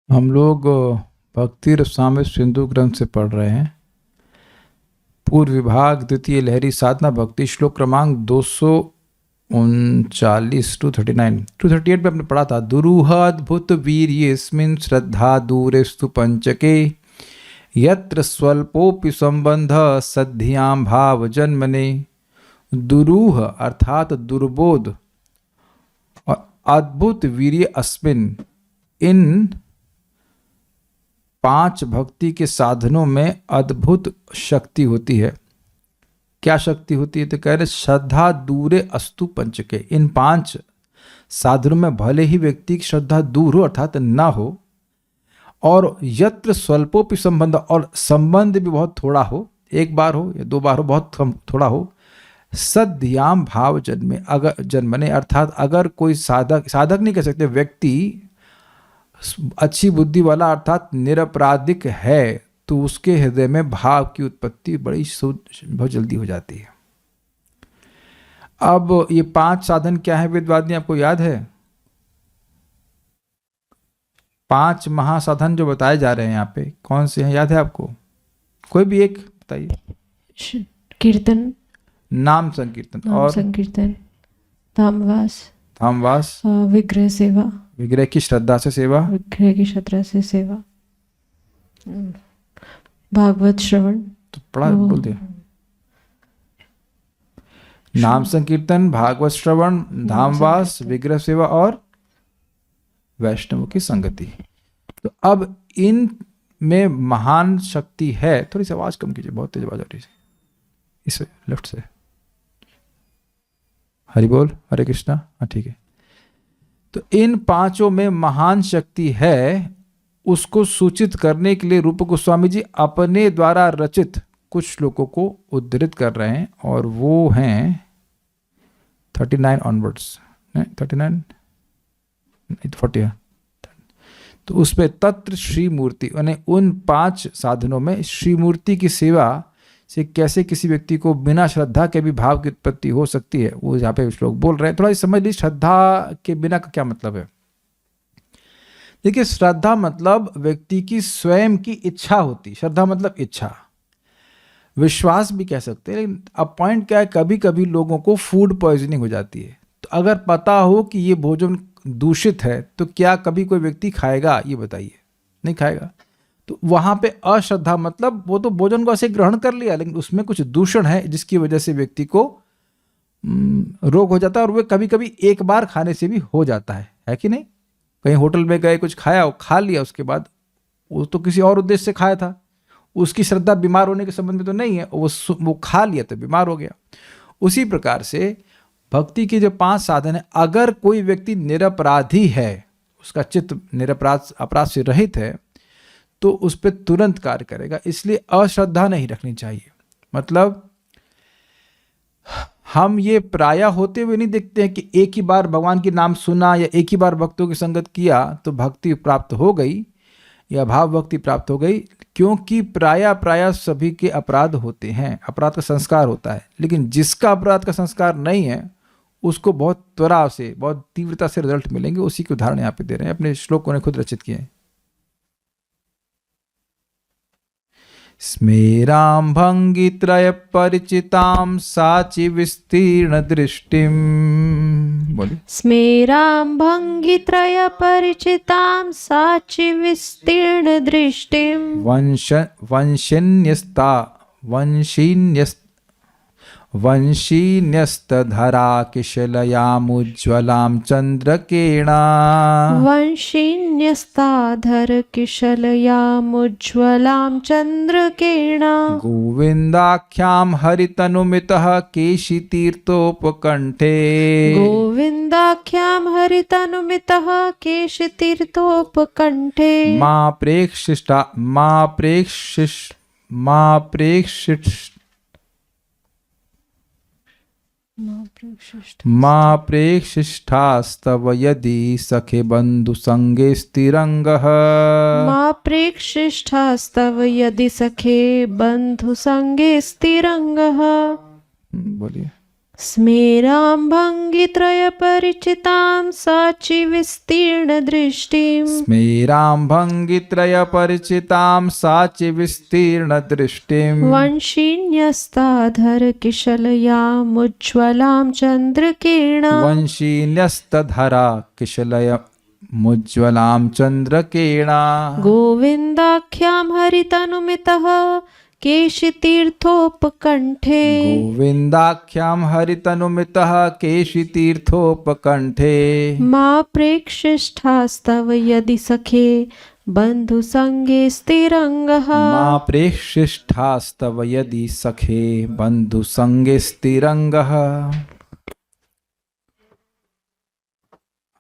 हम लोग भक्ति रसामृत सिंधु ग्रंथ से पढ़ रहे हैं। पूर्व विभाग द्वितीय लहरी साधना भक्ति श्लोक क्रमांक 239 238 में आपने पढ़ा था। दुरूह अद्भुत वीर्येस्मिन् श्रद्धा दूरेस्तु पंचके यत्र स्वल्पोपि संबंध सद्धियां भाव जन्मने। दुरूह अर्थात दुर्बोध और अद्भुत वीर्य अस्मिन्, इन 5 भक्ति के साधनों में अद्भुत शक्ति होती है। क्या शक्ति होती है? तो कह रहे श्रद्धा दूरे अस्तु पंचके। इन 5 साधनों में भले ही व्यक्ति की श्रद्धा दूर हो अर्थात ना हो, और यत्र स्वल्पोपि संबंध, और संबंध भी बहुत थोड़ा हो, 1 बार हो या 2 बार हो, बहुत थोड़ा हो। सद्याम भाव जन्मे, अगर जन्मने अर्थात अगर कोई साधक नहीं कह सकते, व्यक्ति अच्छी बुद्धि वाला अर्थात निरपराधिक है, तो उसके हृदय में भाव की उत्पत्ति बड़ी बहुत जल्दी हो जाती है। अब ये 5 साधन क्या है वेदवादी, आपको याद है? 5 महासाधन जो बताए जा रहे हैं यहाँ पे, कौन से हैं, याद है आपको? कोई भी एक बताइए। कीर्तन, नाम संकीर्तन, और संकीर्तन, धामवास, विग्रह सेवा, विग्रह की श्रद्धा से सेवा, विग्रह की श्रद्धा से सेवा, भागवत श्रवण, तो पढ़ा बोल दिया। नाम संकीर्तन, भागवत श्रवण, धामवास, विग्रह सेवा और वैष्णव की संगति। तो अब इन में महान शक्ति है। थोड़ी सी आवाज कम कीजिए, बहुत तेज आवाज आ रही है। इस लेफ्ट से हरि बोल, हरे कृष्णा। हाँ ठीक है। तो इन 5 में महान शक्ति है, उसको सूचित करने के लिए रूप गोस्वामी जी अपने द्वारा रचित कुछ श्लोकों को उद्धृत कर रहे हैं, और वो हैं 39 ऑनवर्ड्स, 39 40। तो उसमें तत्र श्री मूर्ति, यानी उन 5 साधनों में श्री मूर्ति की सेवा से कैसे किसी व्यक्ति को बिना श्रद्धा के भी भाव की उत्पत्ति हो सकती है, वो यहाँ पे श्लोक बोल रहे हैं। थोड़ा समझ लीजिए श्रद्धा के बिना का क्या मतलब है। देखिए, श्रद्धा मतलब व्यक्ति की स्वयं की इच्छा होती। श्रद्धा मतलब इच्छा, विश्वास भी कह सकते हैं। लेकिन अब पॉइंट क्या है, कभी कभी लोगों को फूड पॉइजनिंग हो जाती है। तो अगर पता हो कि ये भोजन दूषित है, तो क्या कभी कोई व्यक्ति खाएगा? ये बताइए, नहीं खाएगा। तो वहां पे अश्रद्धा मतलब वो तो भोजन को ऐसे ग्रहण कर लिया, लेकिन उसमें कुछ दूषण है जिसकी वजह से व्यक्ति को रोग हो जाता है, और वो कभी कभी 1 बार खाने से भी हो जाता है कि नहीं? कहीं होटल में गए, कुछ खाया, खा लिया, उसके बाद वो तो किसी और उद्देश्य से खाया था, उसकी श्रद्धा बीमार होने के संबंध में तो नहीं है, वो खा लिया तो बीमार हो गया। उसी प्रकार से भक्ति के जो 5 साधन है, अगर कोई व्यक्ति निरपराधी है, उसका चित्त निरपराध अपराध से रहित है, तो उस पर तुरंत कार्य करेगा। इसलिए अश्रद्धा नहीं रखनी चाहिए। मतलब हम ये प्रायः होते हुए नहीं देखते हैं कि एक ही बार भगवान के नाम सुना या एक ही बार भक्तों की संगत किया तो भक्ति प्राप्त हो गई या भाव भक्ति प्राप्त हो गई, क्योंकि प्रायः सभी के अपराध होते हैं, अपराध का संस्कार होता है। लेकिन जिसका अपराध का संस्कार नहीं है, उसको बहुत त्वरा से, बहुत तीव्रता से रिजल्ट मिलेंगे। उसी के उदाहरण यहाँ पे दे रहे हैं, अपने श्लोकों ने खुद रचित किए हैं। स्मेरां भंगित्रय परिचितां साचि विस्तीर्ण दृष्टिं। बोलिए। स्मेरां भंगित्रय परिचितां साचि विस्तीर्ण दृष्टिं। वंशीन्यस्तधरा किशलयामुज्ज्वलां चंद्रकेणा। वंशीन्यस्ताधर किशलयामुज्ज्वलां चंद्रकेणा। गोविन्दाख्यां हरितनुमितः केशितीर्थोपकण्ठे। गोविन्दाख्यां हरितनुमितः केशितीर्थोपकण्ठे। मा प्रेक्षिष्ठास्तव यदि सखे बंधु संगे स्थिरंगः। मा प्रेक्षिष्ठास्तव यदि सखे बंधु संगे स्थिरंगः। बोलिए। स्मेरां भङ्गित्रयपरिचितां साचि विस्तीर्ण दृष्टिं स्मेरां भङ्गित्रयपरिचितां साचि विस्तीर्ण दृष्टिं वंशीन्यस्ताधर किशलयामुज्ज्वलां चन्द्रकिरणां वंशीन्यस्तधरा किशलयमुज्ज्वलां चन्द्रकिरणा गोविन्दाख्यां हरितनुमितः केशितीर्थोपकण्ठे गोविन्दाख्यां हरितनुमितः केशितीर्थोपकण्ठे मा प्रेक्षिष्ठास्तव यदि सखे बन्धुसङ्गे स्थिरङ्गः मा प्रेक्षिष्ठास्तव यदि सखे बन्धुसङ्गे स्थिरङ्गः।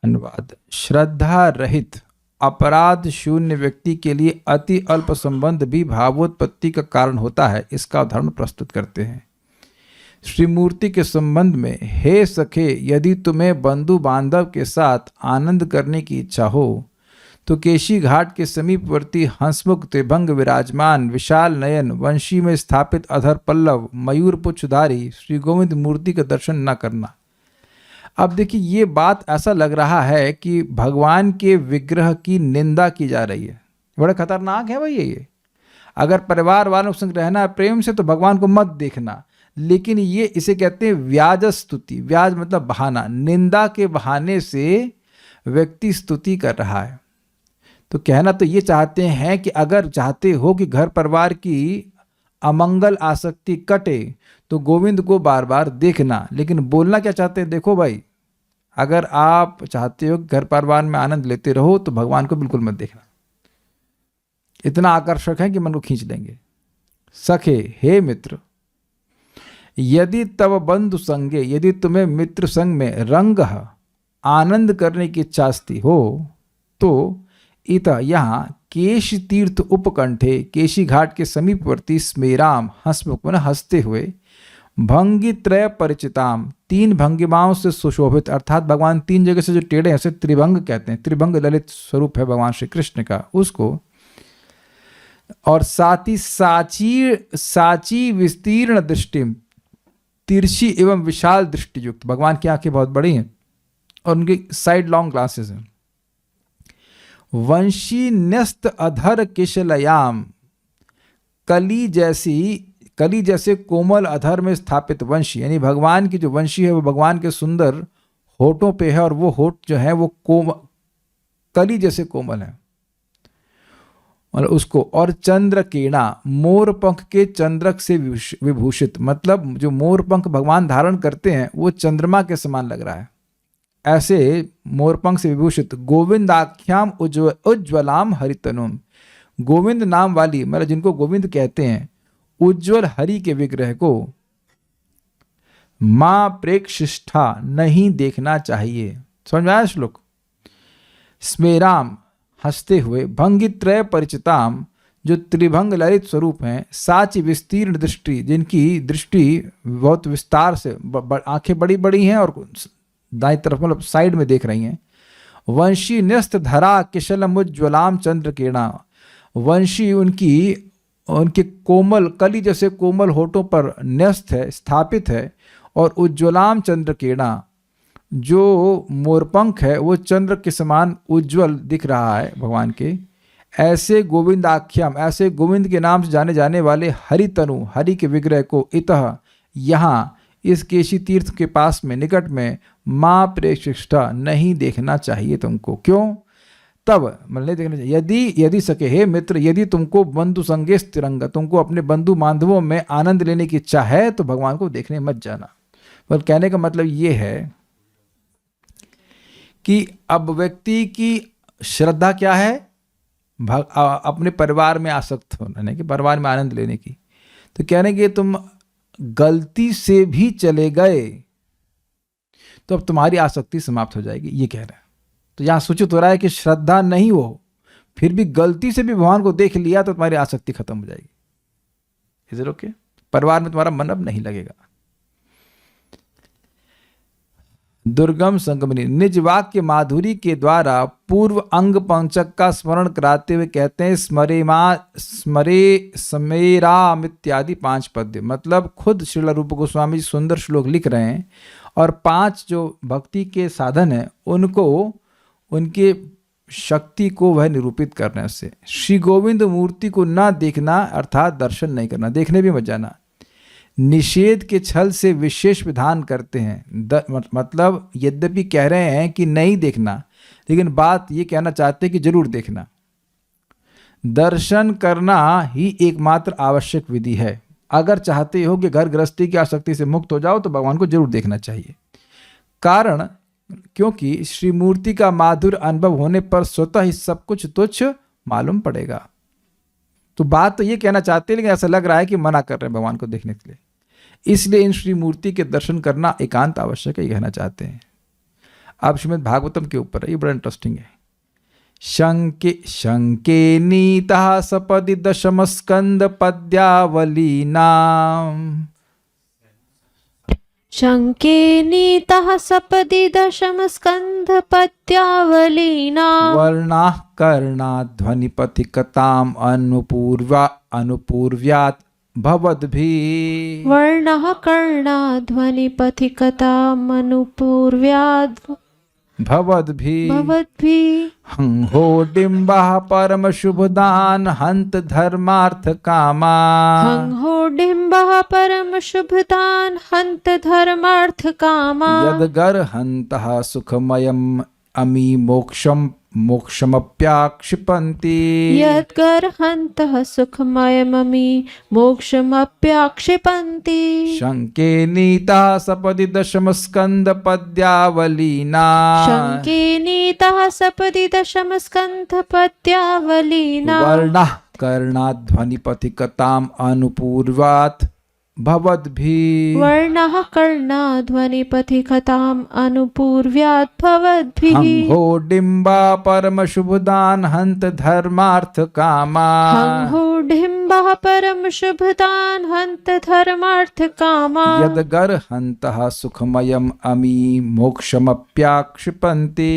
अनुवाद। श्रद्धा रहित अपराध शून्य व्यक्ति के लिए अति अल्प संबंध भी भावोत्पत्ति का कारण होता है। इसका उदाहरण प्रस्तुत करते हैं। श्री मूर्ति के संबंध में, हे सखे, यदि तुम्हें बंधु बांधव के साथ आनंद करने की इच्छा हो तो केशी घाट के समीपवर्ती हंसमुख त्रिभंग विराजमान विशाल नयन वंशी में स्थापित अधर पल्लव मयूर पुच्छधारी श्री गोविंद मूर्ति का दर्शन न करना। अब देखिए, ये बात ऐसा लग रहा है कि भगवान के विग्रह की निंदा की जा रही है। बड़ा खतरनाक है भाई ये। अगर परिवार वालों के संग रहना है प्रेम से तो भगवान को मत देखना, लेकिन ये इसे कहते हैं व्याज स्तुति। व्याज मतलब बहाना, निंदा के बहाने से व्यक्ति स्तुति कर रहा है। तो कहना तो ये चाहते हैं कि अगर चाहते हो कि घर परिवार की अमंगल आसक्ति कटे तो गोविंद को बार बार देखना, लेकिन बोलना क्या चाहते हैं? देखो भाई, अगर आप चाहते हो घर परिवार में आनंद लेते रहो तो भगवान को बिल्कुल मत देखना। इतना आकर्षक है कि मन को खींच लेंगे। सखे, हे मित्र, यदि तव बंधु संगे, यदि तुम्हें मित्र संग में रंग आनंद करने की इच्छास्ती हो तो इत यहाँ केश तीर्थ उपकंठे, केशी घाट के समीपवर्ती स्मेराम, हंसमुख में हंसते हुए, भंगी त्रय परिचिताम, तीन भंगिमाओं से सुशोभित, अर्थात भगवान तीन जगह से जो टेढ़े हैं उसे त्रिभंग कहते हैं। त्रिभंग ललित स्वरूप है भगवान श्री कृष्ण का, उसको। और साथ ही साची विस्तीर्ण दृष्टि, तिरछी एवं विशाल दृष्टि युक्त। भगवान की आंखें बहुत बड़ी हैं और उनकी साइड लॉन्ग ग्लासेस हैं। वंशी न्यस्त अधर किशलयाम, कली जैसे कोमल अधर में स्थापित वंशी, यानी भगवान की जो वंशी है वो भगवान के सुंदर होठों पे है, और वो होठ जो है वो कली जैसे कोमल है और उसको। और चंद्र केणा, मोर पंख के चंद्रक से विभूषित, मतलब जो मोर पंख भगवान धारण करते हैं वो चंद्रमा के समान लग रहा है, ऐसे मोरपंख से विभूषित। गोविंद आख्याम उज्ज्वलाम हरितनुम, गोविंद नाम वाली, मतलब जिनको गोविंद कहते हैं, उज्ज्वल हरि के विग्रह को मां प्रेक्षिष्ठा नहीं देखना चाहिए। समझ में आया श्लोक? स्मेराम, हंसते हुए, भंगित्रय परिचिताम, जो त्रिभंग ललित स्वरूप हैं, साची विस्तीर्ण दृष्टि, जिनकी दृष्टि बहुत विस्तार से, आंखें बड़ी बड़ी हैं और दाई तरफ मतलब साइड में देख रही हैं। वंशी न्यस्त धरा किशलम उज्ज्वलाम चंद्र किरणा, वंशी उनके कोमल कली जैसे कोमल होठों पर न्यस्त है, स्थापित है, और उज्ज्वलाम चंद्र किरणा, जो मोरपंख है वो चंद्र के समान उज्ज्वल दिख रहा है भगवान के। ऐसे गोविंद आख्याम, ऐसे गोविंद के नाम से जाने जाने वाले हरि तनु, हरि के विग्रह को इतः, यहाँ इस केशी तीर्थ के पास में, निकट में, मां प्रेक्षिष्ठा नहीं देखना चाहिए तुमको। क्यों? तब मतलब नहीं देखना चाहिए। यदि सके, हे मित्र, यदि तुमको बंधु संगे स्थिरंग, तुमको अपने बंधु बांधवों में आनंद लेने की इच्छा है तो भगवान को देखने मत जाना। पर कहने का मतलब ये है कि अब व्यक्ति की श्रद्धा क्या है? अपने परिवार में आसक्त होने की, परिवार में आनंद लेने की। तो कहने के तुम गलती से भी चले गए तो अब तुम्हारी आसक्ति समाप्त हो जाएगी, ये कह रहा है। तो यहां सूचित हो रहा है कि श्रद्धा नहीं हो, फिर भी गलती से भी भगवान को देख लिया तो तुम्हारी आसक्ति खत्म हो जाएगी। Is it okay? परिवार में तुम्हारा मन अब नहीं लगेगा। दुर्गम संगमनी। निज वाक्य माधुरी के द्वारा पूर्व अंग पंचक का स्मरण कराते हुए कहते हैं स्मरे समेराम इत्यादि 5 पद्य। मतलब खुद श्रील रूप गोस्वामी जी सुंदर श्लोक लिख रहे हैं और 5 जो भक्ति के साधन हैं उनको, उनके शक्ति को वह निरूपित करने से। श्री गोविंद मूर्ति को ना देखना अर्थात दर्शन नहीं करना, देखने भी मत जाना। निषेध के छल से विशेष विधान करते हैं, मतलब यद्यपि कह रहे हैं कि नहीं देखना, लेकिन बात ये कहना चाहते हैं कि जरूर देखना। दर्शन करना ही एकमात्र आवश्यक विधि है। अगर चाहते हो कि घर गृहस्थी की आसक्ति से मुक्त हो जाओ तो भगवान को जरूर देखना चाहिए। कारण क्योंकि श्री मूर्ति का माधुर अनुभव होने पर स्वतः ही सब कुछ तुच्छ मालूम पड़ेगा। तो बात तो ये कहना चाहते हैं, लेकिन ऐसा लग रहा है कि मना कर रहे हैं भगवान को देखने के लिए। इसलिए इन श्री मूर्ति के दर्शन करना एकांत आवश्यक है, ये कहना चाहते हैं। अब श्रीमद् भागवतम के ऊपर है, ये बड़ा इंटरेस्टिंग है। शंके नीता सपदि दशम स्कंद पद्यावली नाम। शंके नीतः सपदि दशम स्कंध पद्यावलीना। वर्णाः कर्णाध्वनिपथिकताम् अनुपूर्व्यात् भवद्भिः। वर्णः कर्णाध्वनिपथिकताम् अनुपूर्व्यात् भवद्भिः। हंहोडिम्बः परम शुभदान हंत धर्मार्थ कामान्। हंहोडिम्बः परम शुभदान हंत धर्मार्थ कामान्। यद्गर्हन्तः सुखमयम् अमी मोक्षमप्याक्षिपन्ति। यद्गर्हन्तः सुखमयममी मोक्षमप्याक्षिपन्ति। शंके नीता सपदि दशम स्कंद पद्यावलीना। शंके नीतः सपदि दशम स्कंध पद्यावलीना। वर्णः कर्णाध्वनिपथिकताम् अनुपूर्वात् भवद्भिः। वर्णः कर्णाध्वनिपथिकताम् अनुपूर्व्यात् भवद्भिः। हंहोडिम्बा परम शुभदान हंत धर्मार्थ कामान्। हंहोडिम्बः परम शुभदान हंत धर्मार्थ कामान्। यद्गर्हन्तः सुखमयम् अमी मोक्षमप्याक्षिपन्ति।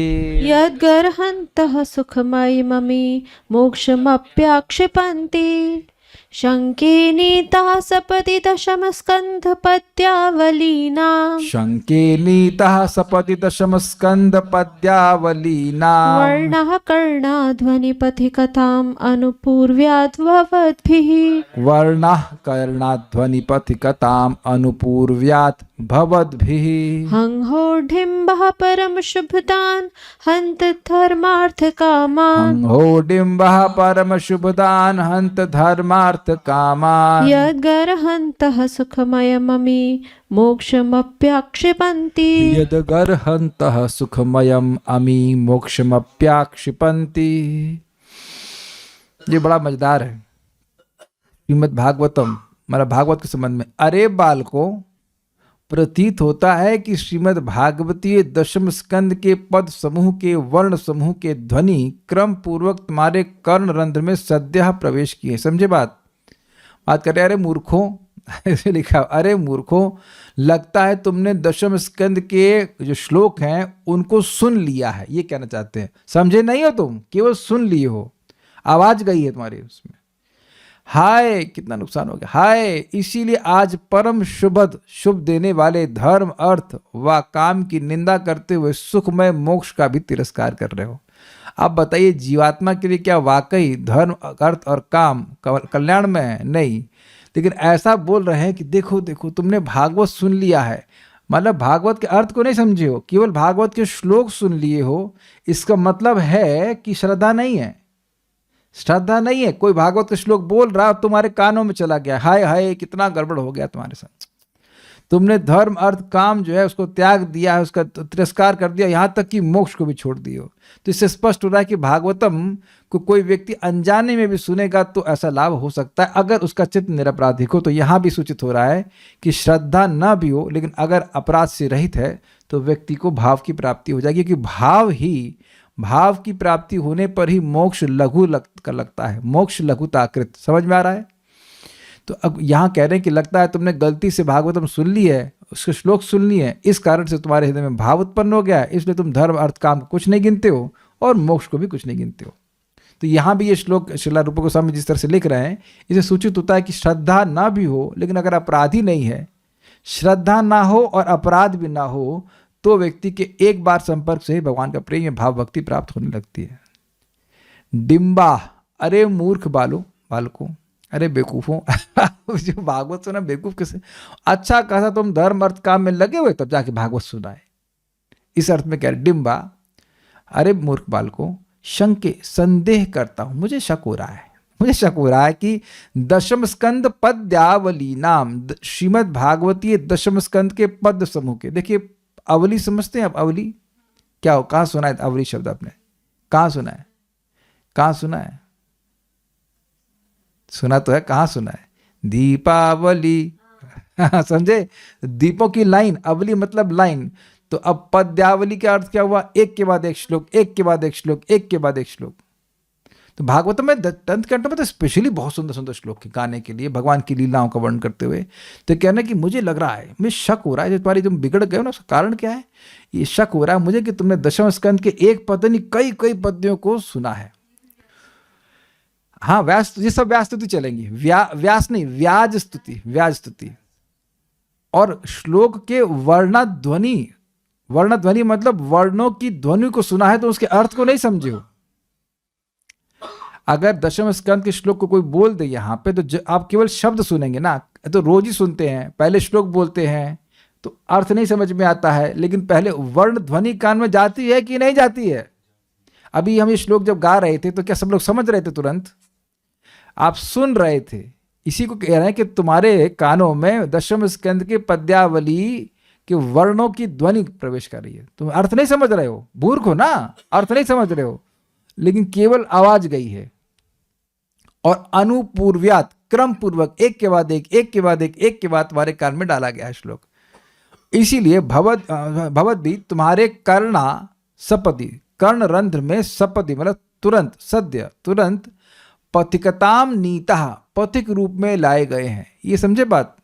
यद्गर्हन्तः सुखमयममी मोक्षमप्याक्षिपन्ति। शंके नीतः सपदि दशम स्कंध पद्यावलीना। शंके नीतः सपदि दशम स्कंद पद्यावलीना। वर्णः कर्णाध्वनिपथिकताम् अनुपूर्व्यात् भवद्भिः। वर्णः कर्णाध्वनिपथिकताम् अनुपूर्व्यात् भवद्भिः। हंहोडिम्बः परम शुभदान हंत धर्मार्थ कामान्। हंहोडिम्बः परम शुभदान हंत धर्मार्थ कामान्। यद्गर्हन्तः सुखमयममी मोक्षमप्याक्षिपन्ति। यद्गर्हन्तः सुखमयम् अमी मोक्षमप्याक्षिपन्ति। ये बड़ा मजेदार है श्रीमद् भागवतम, हमारा भागवत के संबंध में। अरे बालको, प्रतीत होता है कि श्रीमद् भागवतीय दशम स्कंद के पद समूह के वर्ण समूह के ध्वनि क्रम पूर्वक तुम्हारे कर्ण रंध्र में सद्यः प्रवेश किए। समझे बात कर रहे। अरे मूर्खों, ऐसे लिखा, अरे मूर्खों, लगता है तुमने दशम स्कंद के जो श्लोक हैं उनको सुन लिया है, ये कहना चाहते हैं। समझे नहीं हो तुम, केवल सुन लिए हो, आवाज गई है तुम्हारी उसमें। हाय, कितना नुकसान हो गया। हाय, इसीलिए आज परम शुभ देने वाले धर्म अर्थ व काम की निंदा करते हुए सुखमय मोक्ष का भी तिरस्कार कर रहे हो। अब बताइए, जीवात्मा के लिए क्या वाकई धर्म अर्थ और काम कल्याण में है? नहीं। लेकिन ऐसा बोल रहे हैं कि देखो देखो, तुमने भागवत सुन लिया है, मतलब भागवत के अर्थ को नहीं समझे हो, केवल भागवत के श्लोक सुन लिए हो। इसका मतलब है कि श्रद्धा नहीं है। श्रद्धा नहीं है। कोई भागवत का श्लोक बोल रहा, तुम्हारे कानों में चला गया। हाय हाय, कितना गड़बड़ हो गया तुम्हारे साथ। तुमने धर्म अर्थ काम जो है उसको त्याग दिया है, उसका तिरस्कार कर दिया, यहाँ तक कि मोक्ष को भी छोड़ दियो। तो इससे स्पष्ट हो रहा है कि भागवतम को कोई व्यक्ति अनजाने में भी सुनेगा तो ऐसा लाभ हो सकता है, अगर उसका चित्त निरपराधिक हो। तो यहाँ भी सूचित हो रहा है कि श्रद्धा न भी हो, लेकिन अगर अपराध से रहित है तो व्यक्ति को भाव की प्राप्ति हो जाएगी, क्योंकि भाव की प्राप्ति होने पर ही मोक्ष लघु लगता है। मोक्ष लघुताकृत। समझ में आ रहा है? तो अब यहाँ कह रहे हैं कि लगता है तुमने गलती से भागवतम सुन ली है, उसके श्लोक सुन लिए हैं, इस कारण से तुम्हारे हृदय में भाव उत्पन्न हो गया है, इसलिए तुम धर्म अर्थ काम को कुछ नहीं गिनते हो और मोक्ष को भी कुछ नहीं गिनते हो। तो यहाँ भी ये श्लोक श्रील रूप गोस्वामी जिस तरह से लिख रहे हैं, इसे सूचित होता है कि श्रद्धा ना भी हो, लेकिन अगर अपराधी नहीं है, श्रद्धा ना हो और अपराध भी ना हो, तो व्यक्ति के एक बार संपर्क से ही भगवान का प्रेम या भाव भक्ति प्राप्त होने लगती है। डिम्बा, अरे मूर्ख बालकों, अरे बेवकूफों जो भागवत सुना बेवकूफ कैसे, अच्छा खासा तुम धर्म अर्थ काम में लगे हुए तब जाके भागवत सुना है, इस अर्थ में कह रहे डिम्बा, अरे मूर्ख बालकों, शंके, संदेह करता हूं, मुझे शक हो रहा है कि दशम स्कंद पद्यावली नाम, श्रीमद् भागवती दशम स्कंद के पद समूह के, देखिए अवली समझते हैं आप, अवली क्या हो, कहाँ सुना है अवली शब्द आपने, कहाँ सुना है, सुना तो है, कहाँ सुना है, दीपावली समझे, दीपों की लाइन, अवली मतलब लाइन। तो अब पद्यावली का अर्थ क्या हुआ, एक के बाद एक श्लोक, एक के बाद एक श्लोक, एक के बाद एक श्लोक। तो भागवत में दंत कंठ में तो स्पेशली बहुत सुंदर सुंदर श्लोक के गाने के लिए, भगवान की लीलाओं का वर्णन करते हुए। तो कहना कि मुझे लग रहा है, मुझे शक हो रहा है, जो तुम्हारी तुम बिगड़ गए हो ना, उसका कारण क्या है, ये शक हो रहा है मुझे कि तुमने दशम स्कंद के एक पद नहीं कई कई पद्यों को सुना है। हाँ, व्यास, ये सब व्यास स्तुति चलेंगी, व्यास नहीं, व्याज स्तुति। और श्लोक के वर्णध्वनि मतलब वर्णों की ध्वनि को सुना है तो उसके अर्थ को नहीं समझे हो। अगर दशम स्कंद के श्लोक को कोई बोल दे यहाँ पे, तो आप केवल शब्द सुनेंगे ना, तो रोज ही सुनते हैं, पहले श्लोक बोलते हैं तो अर्थ नहीं समझ में आता है, लेकिन पहले वर्ण ध्वनि कान में जाती है कि नहीं जाती है। अभी हम ये श्लोक जब गा रहे थे तो क्या सब लोग समझ रहे थे तुरंत, आप सुन रहे थे, इसी को कह रहे हैं कि तुम्हारे कानों में दशम स्कंद के पद्यावली के वर्णों की ध्वनि प्रवेश कर रही है, तुम अर्थ नहीं समझ रहे हो, मूर्ख हो ना, अर्थ नहीं समझ रहे हो, लेकिन केवल आवाज गई है। और अनुपूर्व्यात, क्रम पूर्वक एक के बाद एक के बाद तुम्हारे कान में डाला गया है श्लोक। इसीलिए भवद्भी तुम्हारे कर्णा सपदि, कर्ण रंध्र में सपदि मतलब तुरंत, सद्य तुरंत, पथिकताम नीता, पथिक रूप में लाए गए हैं। ये समझे बात,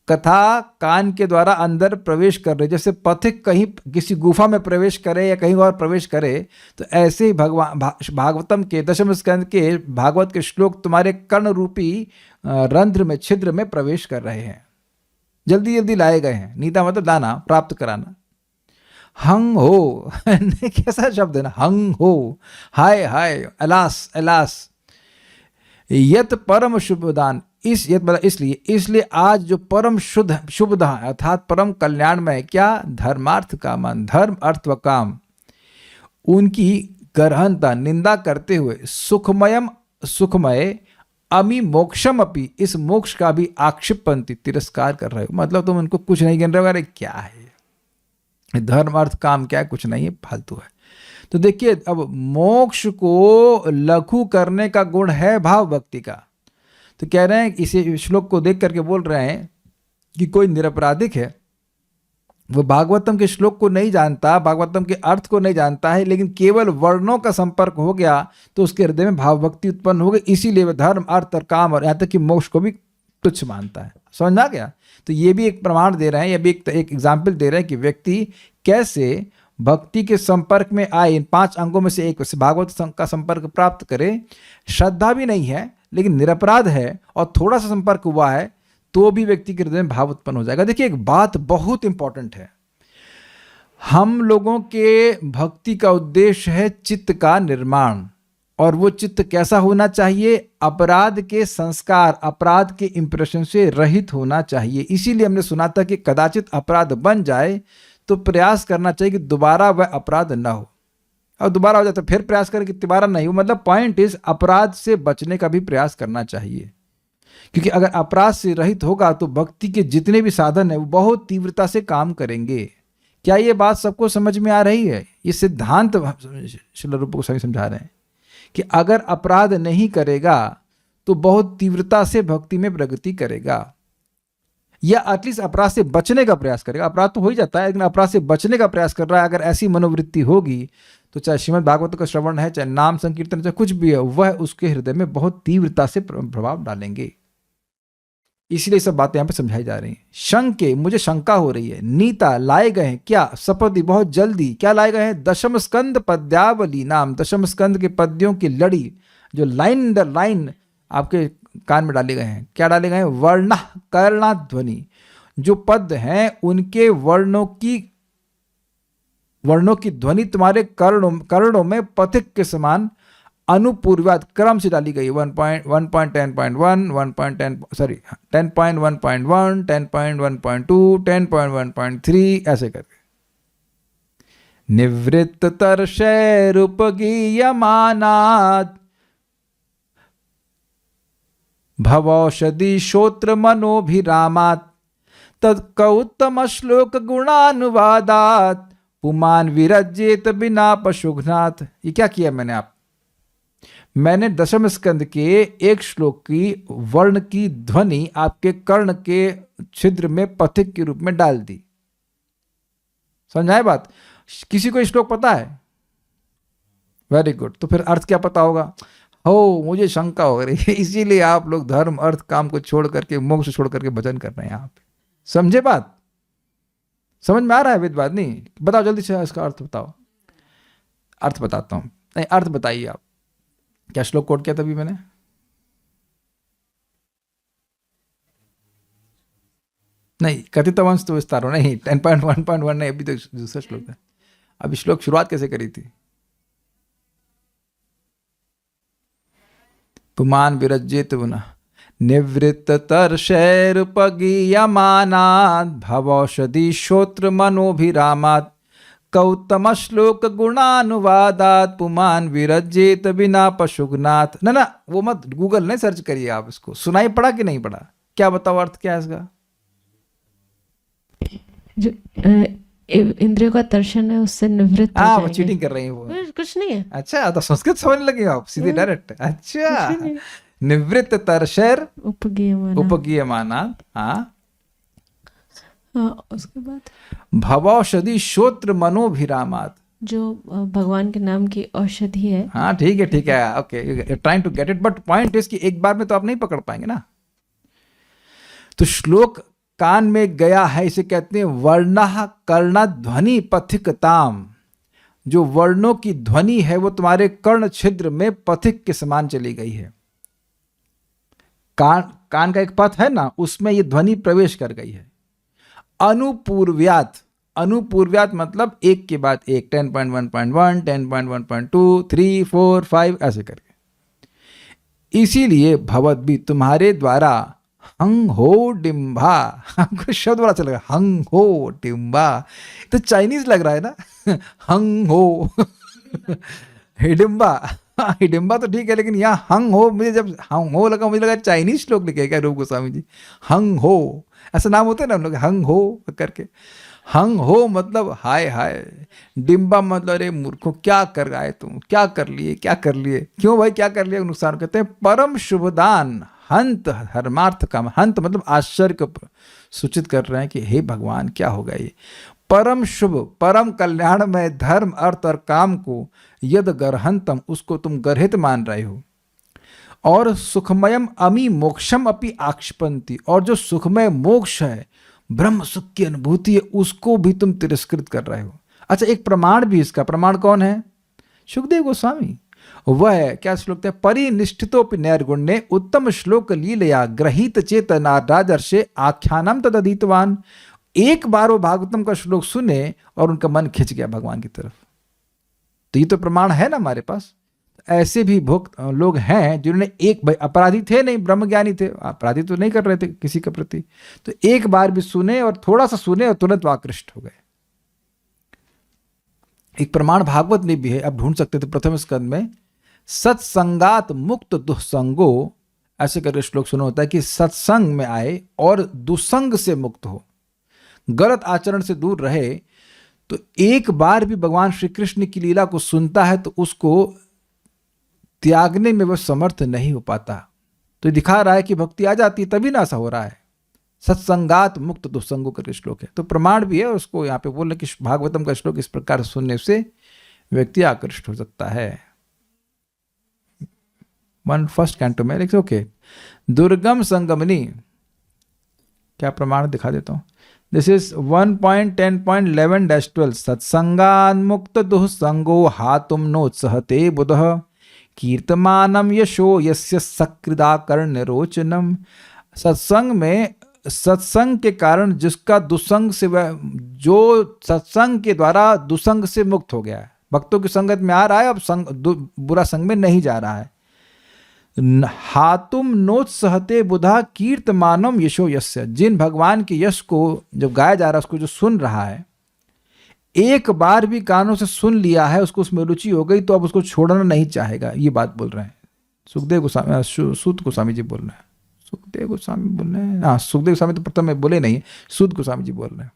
कथा कान के द्वारा अंदर प्रवेश कर रहे, जैसे पथिक कहीं किसी गुफा में प्रवेश करे या कहीं और प्रवेश करे, तो ऐसे ही भागवतम के दशम स्कंद के भागवत के श्लोक तुम्हारे कर्ण रूपी रंध्र में, छिद्र में प्रवेश कर रहे हैं, जल्दी जल्दी लाए गए हैं। नीता मतलब दाना, प्राप्त कराना। हंग हो कैसा शब्द है ना, हंग हो, हाय हाय, अलास, यत परम शुभदान, इसलिए आज जो परम शुभ दान अर्थात परम कल्याणमय, क्या, धर्मार्थ कामान, धर्म अर्थ व काम, उनकी गरहनता निंदा करते हुए सुखमय अमी मोक्षम अपि, इस मोक्ष का भी आक्षेपंती तिरस्कार कर रहे हो, मतलब तुम उनको कुछ नहीं गिन रहे हो, अरे क्या है धर्म अर्थ काम, क्या है, कुछ नहीं है, फालतू है। तो देखिए, अब मोक्ष को लघु करने का गुण है भाव भक्ति का। तो कह रहे हैं, इसे श्लोक को देख करके बोल रहे हैं कि कोई निरपराधिक है, वो भागवतम के श्लोक को नहीं जानता, भागवतम के अर्थ को नहीं जानता है, लेकिन केवल वर्णों का संपर्क हो गया तो उसके हृदय में भाव भक्ति उत्पन्न हो गई, इसीलिए वह धर्म अर्थ और काम और यहाँ तक कि मोक्ष को भी तुच्छ मानता है। समझ आ गया? तो ये भी एक प्रमाण दे रहे हैं, ये भी एक एग्जाम्पल दे रहे हैं कि व्यक्ति कैसे भक्ति के संपर्क में आए, इन 5 अंगों में से एक से भागवत का संपर्क प्राप्त करे। श्रद्धा भी नहीं है लेकिन निरपराध है और थोड़ा सा संपर्क हुआ है तो भी व्यक्ति के हृदय में भाव उत्पन्न हो जाएगा। देखिए, एक बात बहुत इंपॉर्टेंट है, हम लोगों के भक्ति का उद्देश्य है चित्त का निर्माण, और वो चित्त कैसा होना चाहिए, अपराध के संस्कार, अपराध के इंप्रेशन से रहित होना चाहिए। इसीलिए हमने सुना था कि कदाचित अपराध बन जाए तो प्रयास करना चाहिए कि दोबारा वह अपराध ना हो, और दोबारा हो जाता फिर प्रयास करें कि दोबारा नहीं हो। मतलब पॉइंट इज, अपराध से बचने का भी प्रयास करना चाहिए, क्योंकि अगर अपराध से रहित होगा तो भक्ति के जितने भी साधन है वो बहुत तीव्रता से काम करेंगे। क्या ये बात सबको समझ में आ रही है? ये सिद्धांत श्रील रूप गोस्वामी समझा रहे हैं कि अगर अपराध नहीं करेगा तो बहुत तीव्रता से भक्ति में प्रगति करेगा, या एटलीस्ट अपराध से बचने का प्रयास करेगा। अपराध तो हो ही जाता है, लेकिन अपराध से बचने का प्रयास कर रहा है। अगर ऐसी मनोवृत्ति होगी तो चाहे श्रीमद् भागवत का श्रवण है, चाहे नाम संकीर्तन, चाहे कुछ भी है, वह उसके हृदय में बहुत तीव्रता से प्रभाव डालेंगे। इसलिए सब बातें यहाँ पे समझाई जा रही हैं। शंके, मुझे शंका हो रही है। नीता, लाए गए हैं क्या? सपदि, बहुत जल्दी। क्या लाए गए हैं? दशम स्कंद पद्यावली नाम, दशम स्कंद के पद्यों की लड़ी, जो लाइन दर लाइन आपके कान में डाले गए हैं। क्या डाले गए हैं? वर्ण कर्णा ध्वनि, जो पद हैं उनके वर्णों की ध्वनि तुम्हारे कर्णों में पथिक के समान अनुपूर्वात क्रम से डाली गई। 1.10.1, 10.1.1, 10.1.2, 10.1.3 ऐसे करके। निवृत्त तरशैरुपगीयमानात् भवौषधि श्रोत्र मनोभिरामात् तत्कौत्तम श्लोक गुणानुवादात् पुमान विरज्येत बिना पशुघ्नात्। ये क्या किया मैंने दशम स्कंद के एक श्लोक की वर्ण की ध्वनि आपके कर्ण के छिद्र में पथिक के रूप में डाल दी। समझाए बात? किसी को श्लोक पता है? Very good. तो फिर अर्थ क्या पता होगा? हो, मुझे शंका हो रही है, इसीलिए आप लोग धर्म अर्थ काम को छोड़ करके, मोक्ष छोड़ करके भजन कर रहे हैं यहाँ पे। समझे बात? समझ में आ रहा है वेद बात? नहीं बताओ जल्दी से इसका अर्थ बताओ। अर्थ बताता हूं। नहीं, अर्थ बताइए आप। क्या श्लोक कोट किया तभी मैंने? नहीं, कथित वंश तो विस्तारो नहीं, 10.1.1 नहीं, अभी तो दूसरा श्लोक है। अभी श्लोक शुरुआत कैसे करी थी? पुमान विरज्येत पुनः निवृत्त तरशैरुपगीयमानात् भवौषधि श्रोत्र मनोभिरामात् कौतम श्लोक गुणानुवादात् पुमान विरज्येत बिना पशुघ्नात्। ना, वो मत गूगल नहीं सर्च करिए आप, इसको सुनाई पड़ा कि नहीं पड़ा? क्या बताओ अर्थ क्या है इसका? जो इंद्रियों का दर्शन है उससे निवृत्त हो वो जाएंगे। चीटिंग कर रही है वो। कुछ नहीं है। अच्छा, तो संस्कृत समझने लगे आप सीधे डायरेक्ट। अच्छा, निवृत्त तरशैर उपगीयमानात्। हाँ, उसके बाद भवौषधि श्रोत्र मनोभिरामात्, जो भगवान के नाम की औषधि है। हाँ ठीक है, okay, trying to get it, but point is कि एक बार में तो आप नहीं पकड़ पाएंगे ना। तो श्लोक कान में गया है, इसे कहते हैं वर्णः कर्ण ध्वनि पथिकताम। जो वर्णों की ध्वनि है वो तुम्हारे कर्ण छिद्र में पथिक के समान चली गई है। कान का एक पथ है ना, उसमें ये ध्वनि प्रवेश कर गई है। अनुपूर्व्यात मतलब एक के बाद एक, 10.1.1, 10.1.2, 3, 4, 5 ऐसे करके। इसीलिए भवत भी तुम्हारे द्वारा हंग हो डिम्बा, हमको शब्द बड़ा अच्छा लगा, हंग हो डिम्बा, तो चाइनीज लग रहा है ना। हंग हो हिडिम्बा, हिडिम्बा तो ठीक है, लेकिन यहाँ हंग हो, मुझे जब हंग हो लगा, मुझे लगा चाइनीज श्लोक लिखे क्या रूप गोस्वामी जी। हंग हो, ऐसा नाम होता है ना हम लोग, हंग हो करके। हंग हो मतलब हाय हाय, डिम्बा मतलब अरे मूर्खों क्या कर रहा है तुम, क्या कर लिए। क्यों भाई क्या कर लिया? नुकसान। कहते हैं परम शुभदान हंत धर्मार्थ काम। हंत मतलब आश्चर्य को सूचित कर रहे हैं कि हे भगवान क्या होगा ये। परम शुभ, परम कल्याण में धर्म अर्थ और काम को यद गर्हंतम, उसको तुम गर्हित मान रहे हो। और सुखमयम अमी मोक्षम अपि आक्षपंती, और जो सुखमय मोक्ष है, ब्रह्म सुख की अनुभूति है, उसको भी तुम तिरस्कृत कर रहे हो। अच्छा, एक प्रमाण भी इसका, प्रमाण कौन है? सुखदेव गोस्वामी। वह है क्या श्लोक है? परिनिष्ठितोपि नैर्गुण्ये उत्तम श्लोक लीलया ग्रहीत चेतना राजर्षे आख्यानम तदधीतवान। एक बार वो भागवतम का श्लोक सुने और उनका मन खिंच गया भगवान की तरफ। तो ये तो प्रमाण है ना हमारे पास। ऐसे भी भक्त लोग हैं जिन्होंने एक, भाई अपराधी थे नहीं, ब्रह्मज्ञानी थे, अपराधी तो नहीं कर रहे थे किसी के प्रति, तो एक बार भी सुने और थोड़ा सा सुने और तुरंत आकृष्ट हो गए। एक प्रमाण भागवत में भी है, आप ढूंढ सकते थे प्रथम स्कंद में, सत्संगात मुक्त दुस्संगो, ऐसे करके श्लोक सुना होता है कि सत्संग में आए और दुसंग से मुक्त हो, गलत आचरण से दूर रहे। तो एक बार भी भगवान श्री कृष्ण की लीला को सुनता है तो उसको त्यागने में वह समर्थ नहीं हो पाता। तो दिखा रहा है कि भक्ति आ जाती तभी ना ऐसा हो रहा है। सत्संगात मुक्त दुसंगो करके श्लोक है, तो प्रमाण भी है। उसको यहाँ पे बोल रहे कि भागवतम का श्लोक इस प्रकार सुनने से व्यक्ति आकृष्ट हो सकता है। 1 कैंटो में लिखे ओके, दुर्गम संगमनी क्या प्रमाण दिखा देता हूँ। दिस इज 1.10.11-12 सत्संगान्मुक्त दुःसंगो हातुम नोत्सहते बुधः कीर्तमानम यशो यस्य सकृदाकर्ण रोचनम। सत्संग में, सत्संग के कारण जिसका दुसंग से जो सत्संग के द्वारा दुसंग से मुक्त हो गया है, भक्तों की संगत में आ रहा है, अब बुरा संग में नहीं जा रहा है। हातुम नोत्सहते बुधा कीर्तमानम यशो यस्य, जिन भगवान के यश को जब गाया जा रहा है, उसको जो सुन रहा है, एक बार भी कानों से सुन लिया है, उसको उसमें रुचि हो गई, तो अब उसको छोड़ना नहीं चाहेगा। ये बात बोल रहे हैं सुखदेव गोस्वामी, सूत गोस्वामी जी बोल रहे हैं। सुखदेव गोस्वामी बोल रहे हैं, हाँ सुखदेव गोस्वामी तो प्रथम में बोले नहीं, सूत गोस्वामी जी बोल रहे हैं।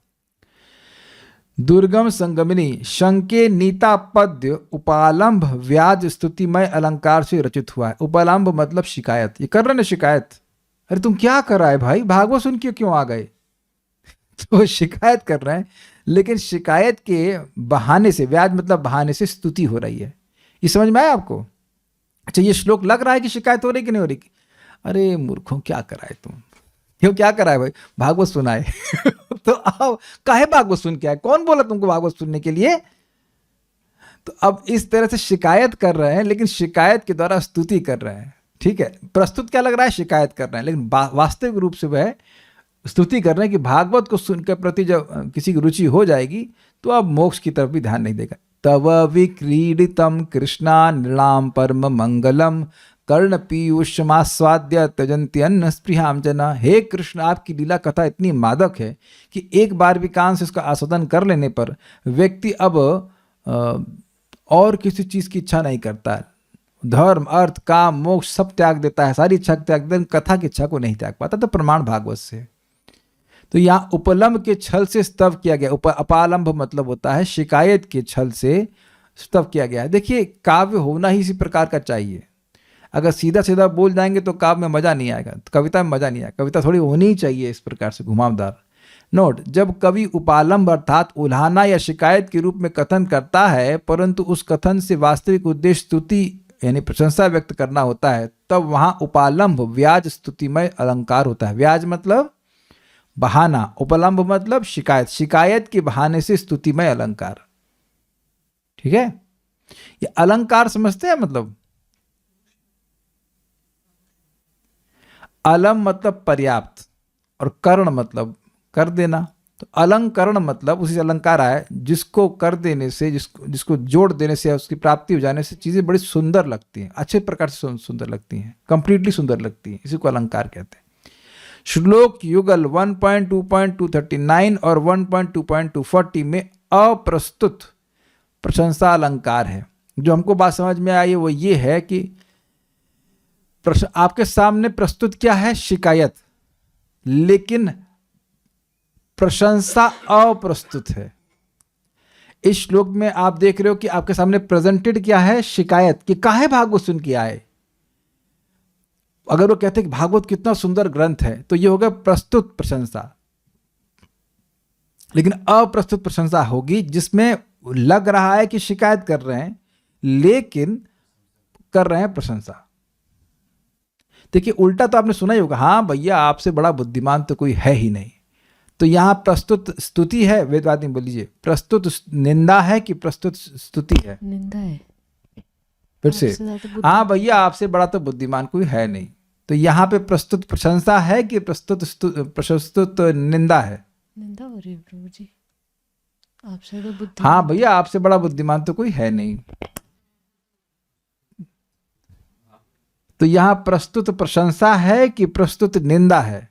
दुर्गम संगमिनी शंके नीता पद्य उपालंब व्याज स्तुतिमय अलंकार से रचित हुआ है। उपालंब मतलब शिकायत, ये कर रहे ना शिकायत, अरे तुम क्या कर रहा है भाई, भागवत सुन के क्यों आ गए, तो शिकायत कर रहे हैं, लेकिन शिकायत के बहाने से, व्याज मतलब बहाने से स्तुति हो रही है। ये समझ में आया आपको? अच्छा, ये श्लोक लग रहा है कि शिकायत हो रही कि नहीं हो रही? अरे मूर्खों, क्या कराए तुम, क्यों क्या कराए भाई, भागवत सुनाए तो आओ, काहे भागवत सुन के आए, कौन बोला तुमको भागवत सुनने के लिए? तो अब इस तरह से शिकायत कर रहे हैं, लेकिन शिकायत के द्वारा स्तुति कर रहे हैं। ठीक है, प्रस्तुत क्या लग रहा है, शिकायत कर रहे हैं, लेकिन वास्तविक रूप से वह स्तुति कर रहे हैं कि भागवत को सुनकर प्रति जब किसी की रुचि हो जाएगी, तो अब मोक्ष की तरफ भी ध्यान नहीं देगा। तव विक्रीडितम कृष्णा नृणाम परम मंगलम कर्ण पीयूषमास्वाद्य त्यजन्ति अन्न स्पृहाम जना। हे कृष्ण, आपकी लीला कथा इतनी मादक है कि एक बार भी कान से इसका आस्वादन कर लेने पर व्यक्ति अब और किसी चीज की इच्छा नहीं करता है। धर्म, अर्थ, काम, मोक्ष सब त्याग देता है, सारी इच्छा त्याग देता, कथा की इच्छा को नहीं त्याग पाता। तो प्रमाण भागवत से। तो यहाँ उपलम्ब के छल से स्तव किया गया। अपालंब मतलब होता है शिकायत के छल से स्तव किया गया है। देखिए, काव्य होना ही इसी प्रकार का चाहिए। अगर सीधा सीधा बोल जाएंगे तो काव्य में मजा नहीं आएगा, तो कविता में मजा नहीं आएगा। कविता थोड़ी होनी ही चाहिए इस प्रकार से घुमावदार। नोट, जब कवि उपालंब अर्थात उल्हाना या शिकायत के रूप में कथन करता है, परंतु उस कथन से वास्तविक उद्देश्य स्तुति यानी प्रशंसा व्यक्त करना होता है, तब वहां उपालंब व्याज स्तुतिमय अलंकार होता है। व्याज मतलब बहाना, उपलम्ब मतलब शिकायत, शिकायत के बहाने से स्तुतिमय अलंकार। ठीक है, ये अलंकार समझते हैं? मतलब अलम मतलब पर्याप्त और कर्ण मतलब कर देना। तो अलंकरण मतलब उसी से अलंकार आया, जिसको कर देने से, जिसको जोड़ देने से, उसकी प्राप्ति हो जाने से चीजें बड़ी सुंदर लगती हैं, अच्छे प्रकार से सुंदर लगती हैं, कंप्लीटली सुंदर लगती हैं, इसी को अलंकार कहते हैं। श्लोक युगल 1.2.239 और 1.2.240 में अप्रस्तुत प्रशंसा अलंकार है। जो हमको बात समझ में आई है वो ये है कि आपके सामने प्रस्तुत क्या है, शिकायत, लेकिन प्रशंसा अप्रस्तुत है। इस श्लोक में आप देख रहे हो कि आपके सामने प्रेजेंटेड क्या है, शिकायत कि काहे भागवत सुन के आए। अगर वो कहते हैं कि भागवत कितना सुंदर ग्रंथ है, तो ये होगा प्रस्तुत प्रशंसा। लेकिन अप्रस्तुत प्रशंसा होगी जिसमें लग रहा है कि शिकायत कर रहे हैं, लेकिन कर रहे हैं प्रशंसा। देखिए, उल्टा तो आपने सुना ही होगा, हाँ भैया आपसे बड़ा बुद्धिमान तो कोई है ही नहीं। तो यहां प्रस्तुत स्तुति है, वेदवादी बोल लीजिए, प्रस्तुत निंदा है कि प्रस्तुत स्तुति है? निंदा है। फिर से, हाँ भैया आपसे बड़ा तो बुद्धिमान कोई है नहीं। तो यहाँ पे प्रस्तुत प्रशंसा है कि प्रस्तुत निंदा है? निंदा हो रही है प्रभु जी, आपसे तो बुद्धिमान, हाँ भैया आपसे बड़ा बुद्धिमान तो कोई है नहीं। तो यहां प्रस्तुत प्रशंसा है कि प्रस्तुत निंदा है?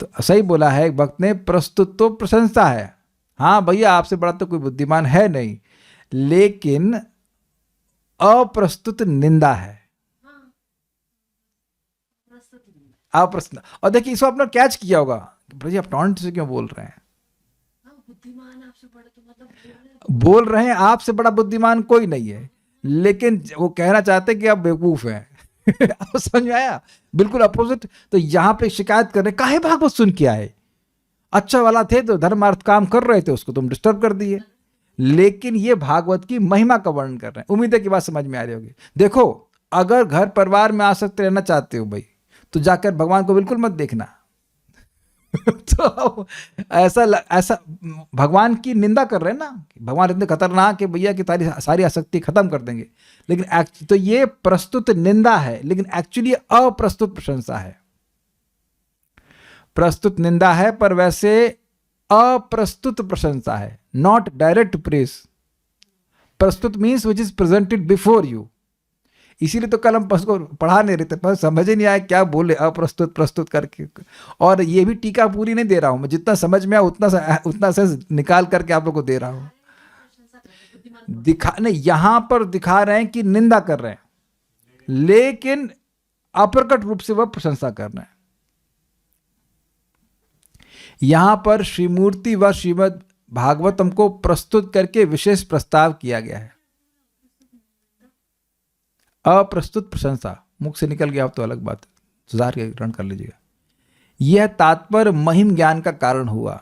तो सही बोला है भक्त ने, प्रस्तुत तो प्रशंसा है, हाँ भैया आपसे बड़ा तो कोई बुद्धिमान है नहीं, लेकिन अप्रस्तुत निंदा है। अप्रस्तुत। और देखिए, इसको आपने कैच किया होगा, प्रभु जी आप टॉन्ट से क्यों बोल रहे हैं? बुद्धिमान आपसे बड़ा तो मतलब बोल रहे हैं आपसे बड़ा बुद्धिमान कोई नहीं है, लेकिन वो कहना चाहते हैं कि आप बेवकूफ हैं। आप समझ में आया? बिल्कुल अपोजिट। तो यहां पे शिकायत कर रहे, काहे भागवत सुन के आए, अच्छा वाला थे तो धर्म अर्थ काम कर रहे थे, उसको तुम डिस्टर्ब कर दिए। लेकिन ये भागवत की महिमा का वर्णन कर रहे हैं। उम्मीद है कि बात समझ में आ रही होगी। देखो, अगर घर परिवार में आसक्त रहना चाहते हो भाई, तो जाकर भगवान को बिल्कुल मत देखना। तो ऐसा भगवान की निंदा कर रहे हैं ना, भगवान इतने खतरनाक है भैया कि तारी सारी आसक्ति खत्म कर देंगे। लेकिन तो ये प्रस्तुत निंदा है, लेकिन एक्चुअली अप्रस्तुत प्रशंसा है। प्रस्तुत निंदा है पर वैसे अप्रस्तुत प्रशंसा है, नॉट डायरेक्ट प्रेज। प्रस्तुत means which is presented before you. इसीलिए तो कल हम उसको पढ़ा नहीं रहे थे, पर समझ ही नहीं आया क्या बोले अप्रस्तुत प्रस्तुत करके। और ये भी टीका पूरी नहीं दे रहा हूं मैं, जितना समझ में आया उतना से निकाल करके आप लोग को दे रहा हूं। नहीं, यहां पर दिखा रहे हैं कि निंदा कर रहे हैं, लेकिन अप्रकट रूप से वह प्रशंसा कर रहे हैं। यहां पर श्रीमूर्ति व श्रीमद् भागवतम को प्रस्तुत करके विशेष प्रस्ताव किया गया है। अप्रस्तुत प्रशंसा मुख से निकल गया अब तो अलग बात है, सुधार के ग्रहण कर लीजिएगा। यह तात्पर्य महिम ज्ञान का कारण हुआ।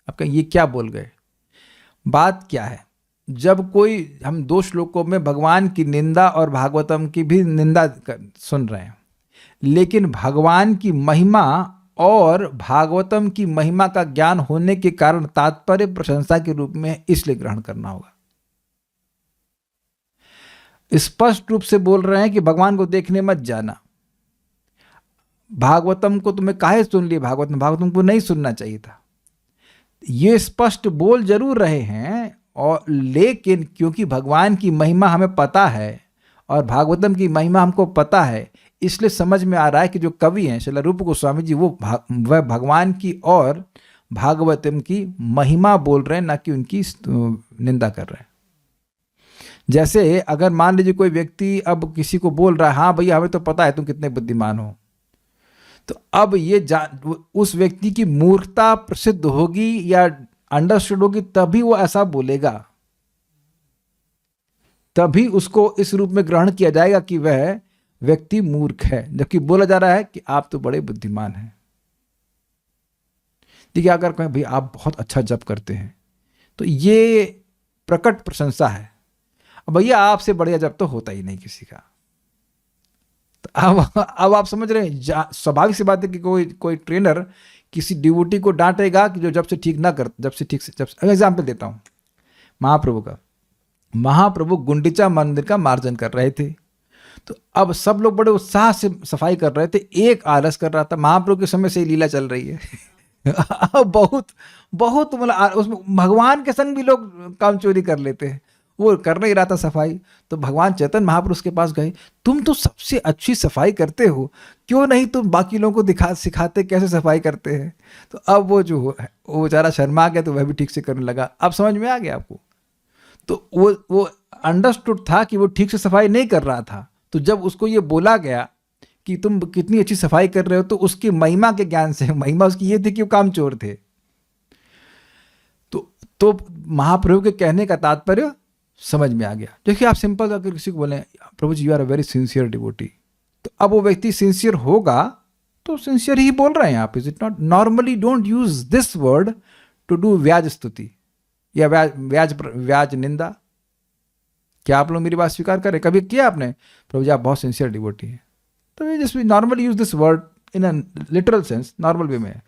अब कहें ये क्या बोल गए, बात क्या है? जब कोई हम 2 श्लोकों में भगवान की निंदा और भागवतम की भी निंदा सुन रहे हैं, लेकिन भगवान की महिमा और भागवतम की महिमा का ज्ञान होने के कारण तात्पर्य प्रशंसा के रूप में इसलिए ग्रहण करना होगा। स्पष्ट रूप से बोल रहे हैं कि भगवान को देखने मत जाना। भागवतम को तुम्हें काहे सुन लिए, भागवतम को नहीं सुनना चाहिए था। ये स्पष्ट बोल जरूर रहे हैं, और लेकिन क्योंकि भगवान की महिमा हमें पता है और भागवतम की महिमा हमको पता है, इसलिए समझ में आ रहा है कि जो कवि हैं श्रील रूप गोस्वामी जी, वह भगवान की और भागवतम की महिमा बोल रहे हैं, ना कि उनकी निंदा कर रहे हैं। जैसे अगर मान लीजिए कोई व्यक्ति अब किसी को बोल रहा है, हाँ भैया हमें तो पता है तुम कितने बुद्धिमान हो, तो अब ये उस व्यक्ति की मूर्खता प्रसिद्ध होगी या अंडरस्टूड होगी, तभी वो ऐसा बोलेगा, तभी उसको इस रूप में ग्रहण किया जाएगा कि वह व्यक्ति मूर्ख है, जबकि बोला जा रहा है कि आप तो बड़े बुद्धिमान हैं। देखिए, अगर कहें भाई आप बहुत अच्छा जप करते हैं, तो ये प्रकट प्रशंसा है। अब भैया आपसे बढ़िया जप तो होता ही नहीं किसी का। तो अब आप समझ रहे हैं, स्वाभाविक सी बात है कि कोई ट्रेनर किसी डिवोटी को डांटेगा कि जो जब से ठीक ना कर, जब से एग्जाम्पल देता हूं महाप्रभु का। महाप्रभु गुंडीचा मंदिर का मार्जन कर रहे थे, तो अब सब लोग बड़े उत्साह से सफाई कर रहे थे, एक आलस कर रहा था। महाप्रभु के समय से ही लीला चल रही है। बहुत मतलब उसमें भगवान के संग भी लोग काम चोरी कर लेते हैं। वो कर नहीं रहा था सफाई, तो भगवान चैतन्य महापुरुष के पास गए, तुम तो सबसे अच्छी सफाई करते हो, क्यों नहीं तुम बाकी लोगों को सिखाते कैसे सफाई करते हैं। तो अब वो बेचारा शर्मा गया, तो वह भी ठीक से करने लगा। अब समझ में आ गया आपको। तो वो अंडरस्टूड था कि वो ठीक से सफाई नहीं कर रहा था। तो जब उसको ये बोला गया कि तुम कितनी अच्छी सफाई कर रहे हो, तो उसकी महिमा के ज्ञान से, महिमा उसकी ये थी कि वो कामचोर थे। तो महाप्रभु के कहने का तात्पर्य समझ में आ गया। देखिए, आप सिंपल अगर किसी को बोले प्रभु जी you are a very sincere devotee, तो अब वो व्यक्ति सिंसियर होगा तो सिंसियर ही बोल रहे हैं आप। Is it not? Normally don't use this word to do व्याज स्तुति या व्याज निंदा। क्या आप लोग मेरी बात स्वीकार करें? कभी किया आपने प्रभु जी आप बहुत सिंसियर डिवोटी हैं, तो we just normally use this word in a literal sense, normal way में।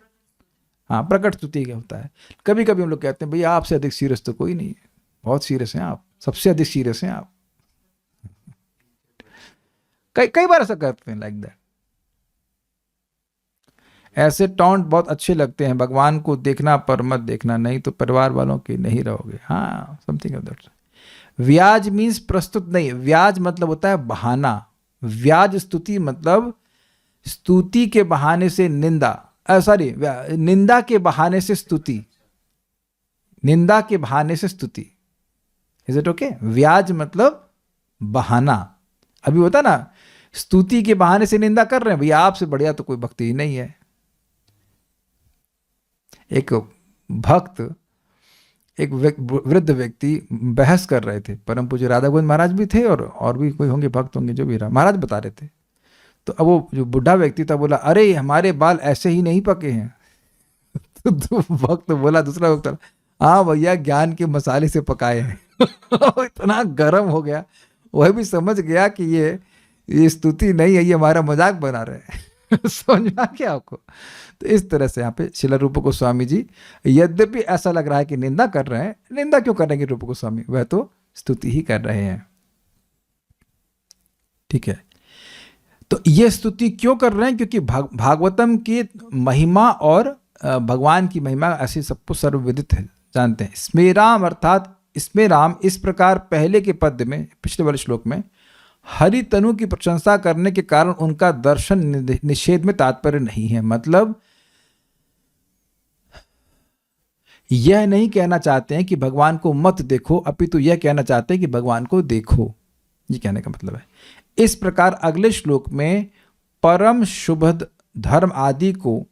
हाँ, प्रकट स्तुति क्या होता है। कभी कभी हम लोग कहते हैं भैया आपसे अधिक सीरियस तो कोई नहीं है, बहुत सीरियस हैं आप, सबसे अधिक सीरियस हैं आप। कई बार ऐसा करते हैं, लाइक दैट। ऐसे टॉन्ट बहुत अच्छे लगते हैं, भगवान को देखना पर मत देखना, नहीं तो परिवार वालों के नहीं रहोगे। हाँ, समथिंग ऑफ दैट। व्याज मीन्स प्रस्तुत नहीं, व्याज मतलब होता है बहाना। व्याज स्तुति मतलब स्तुति के बहाने से निंदा, निंदा के बहाने से स्तुति, निंदा के बहाने से स्तुति। Is it okay? व्याज मतलब बहाना। अभी होता ना, स्तुति के बहाने से निंदा कर रहे हैं, भैया आपसे बढ़िया तो कोई भक्ति ही नहीं है। एक भक्त, एक वृद्ध व्यक्ति बहस कर रहे थे, परम पूज्य राधा गोविंद महाराज भी थे और भी कोई होंगे, भक्त होंगे, जो भी रहा, महाराज बता रहे थे। तो अब वो जो बुढ़ा व्यक्ति था बोला, अरे हमारे बाल ऐसे ही नहीं पके हैं। तो भक्त बोला, दूसरा भक्त, हाँ भैया ज्ञान के मसाले से पकाए हैं। इतना गर्म हो गया, वह भी समझ गया कि ये स्तुति नहीं है, ये हमारा मजाक बना रहे हैं। समझ में आ गया आपको? तो इस तरह से यहाँ पे श्रील रूप गोस्वामी जी, यद्यपि ऐसा लग रहा है कि निंदा कर रहे हैं, निंदा क्यों कर रहे हैं रूप गोस्वामी, वह तो स्तुति ही कर रहे हैं। ठीक है, तो ये स्तुति क्यों कर रहे हैं? क्योंकि भागवतम की महिमा और भगवान की महिमा ऐसी सबको सर्वविदित है, जानते हैं। इसमें राम अर्थात इसमें राम इस प्रकार पहले के पद में, पिछले वाले श्लोक में हरि तनु की प्रशंसा करने के कारण उनका दर्शन निषेध में तात्पर्य नहीं है। मतलब यह नहीं कहना चाहते हैं कि भगवान को मत देखो, अपितु यह कहना चाहते हैं कि भगवान को देखो, ये कहने का मतलब है। इस प्रकार अगले श्लोक में परम शुभ धर्म आदि को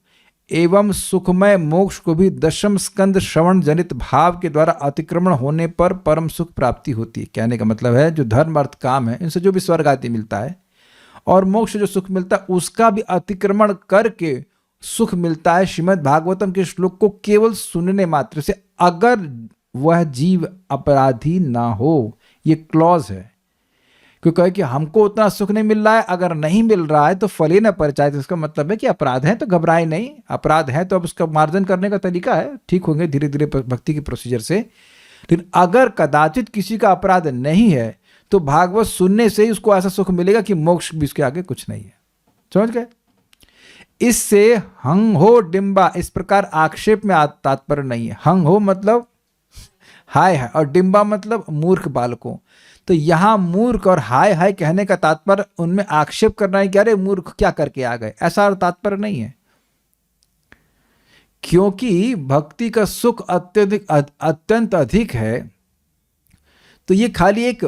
एवं सुखमय मोक्ष को भी दशम स्कंद श्रवण जनित भाव के द्वारा अतिक्रमण होने पर परम सुख प्राप्ति होती है। कहने का मतलब है जो धर्म अर्थ काम है, इनसे जो भी स्वर्ग आदि मिलता है और मोक्ष जो सुख मिलता है, उसका भी अतिक्रमण करके सुख मिलता है श्रीमद् भागवतम के श्लोक को केवल सुनने मात्र से, अगर वह जीव अपराधी ना हो। ये क्लॉज है, क्योंकि कहे कि हमको उतना सुख नहीं मिल रहा है, अगर नहीं मिल रहा है तो फले न परिचय, तो इसका मतलब है कि अपराध है तो घबराए नहीं, अपराध है तो अब उसका मार्जन करने का तरीका है, ठीक होंगे धीरे धीरे भक्ति की प्रोसीजर से। लेकिन अगर कदाचित किसी का अपराध नहीं है तो भागवत सुनने से ही उसको ऐसा सुख मिलेगा कि मोक्ष भी उसके आगे कुछ नहीं है। समझ गए? इससे हंग हो डिम्बा इस प्रकार आक्षेप में तात्पर्य नहीं है। हंग हो मतलब हाय है, और डिम्बा मतलब मूर्ख बालकों। तो यहां मूर्ख और हाय हाय कहने का तात्पर्य उनमें आक्षेप करना है कि अरे मूर्ख क्या करके आ गए, ऐसा तात्पर्य नहीं है। क्योंकि भक्ति का सुख अत्यंत अधिक है, तो ये खाली एक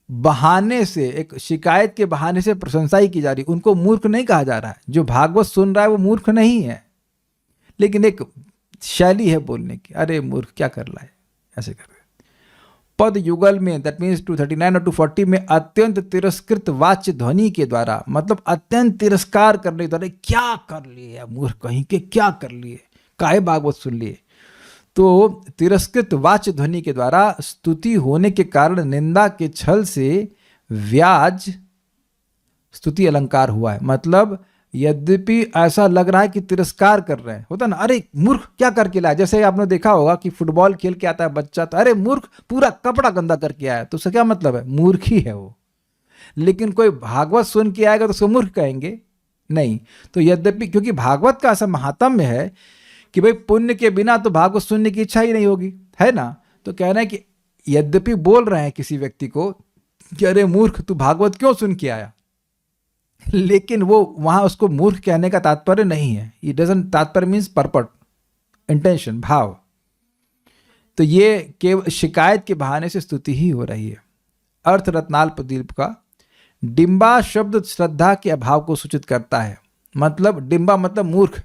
बहाने से, एक शिकायत के बहाने से प्रशंसा ही की जा रही। उनको मूर्ख नहीं कहा जा रहा है, जो भागवत सुन रहा है वो मूर्ख नहीं है, लेकिन एक शैली है बोलने की, अरे मूर्ख क्या कर रहा है, ऐसे कर रहे। पद युगल में दैट मीन्स 239 और 240 में अत्यंत तिरस्कृत वाच्य ध्वनि के द्वारा, मतलब अत्यंत तिरस्कार करने के द्वारा, क्या कर लिए मूर्ख कहीं के, क्या कर लिए, काहे भागवत सुन लिए। तो तिरस्कृत वाच्य ध्वनि के द्वारा स्तुति होने के कारण निंदा के छल से व्याज स्तुति अलंकार हुआ है। मतलब यद्यपि ऐसा लग रहा है कि तिरस्कार कर रहे हैं, होता ना, अरे मूर्ख क्या करके लाया। जैसे आपने देखा होगा कि फुटबॉल खेल के आता है बच्चा, तो अरे मूर्ख पूरा कपड़ा गंदा करके आया, तो उसका क्या मतलब है, मूर्ख ही है वो। लेकिन कोई भागवत सुन के आएगा तो उसको मूर्ख कहेंगे नहीं। तो यद्यपि क्योंकि भागवत का ऐसा महात्म्य है कि भाई पुण्य के बिना तो भागवत सुनने की इच्छा ही नहीं होगी, है ना। तो कहना है कि यद्यपि बोल रहे हैं किसी व्यक्ति को कि अरे मूर्ख तू भागवत क्यों सुन के आया, लेकिन वो वहां उसको मूर्ख कहने का तात्पर्य नहीं है। इट डजंट, तात्पर्य मीन्स पर्पट, इंटेंशन, भाव। तो ये केवल शिकायत के बहाने से स्तुति ही हो रही है। अर्थ रत्नाल्प दीप का डिम्बा शब्द श्रद्धा के अभाव को सूचित करता है। मतलब डिम्बा मतलब मूर्ख,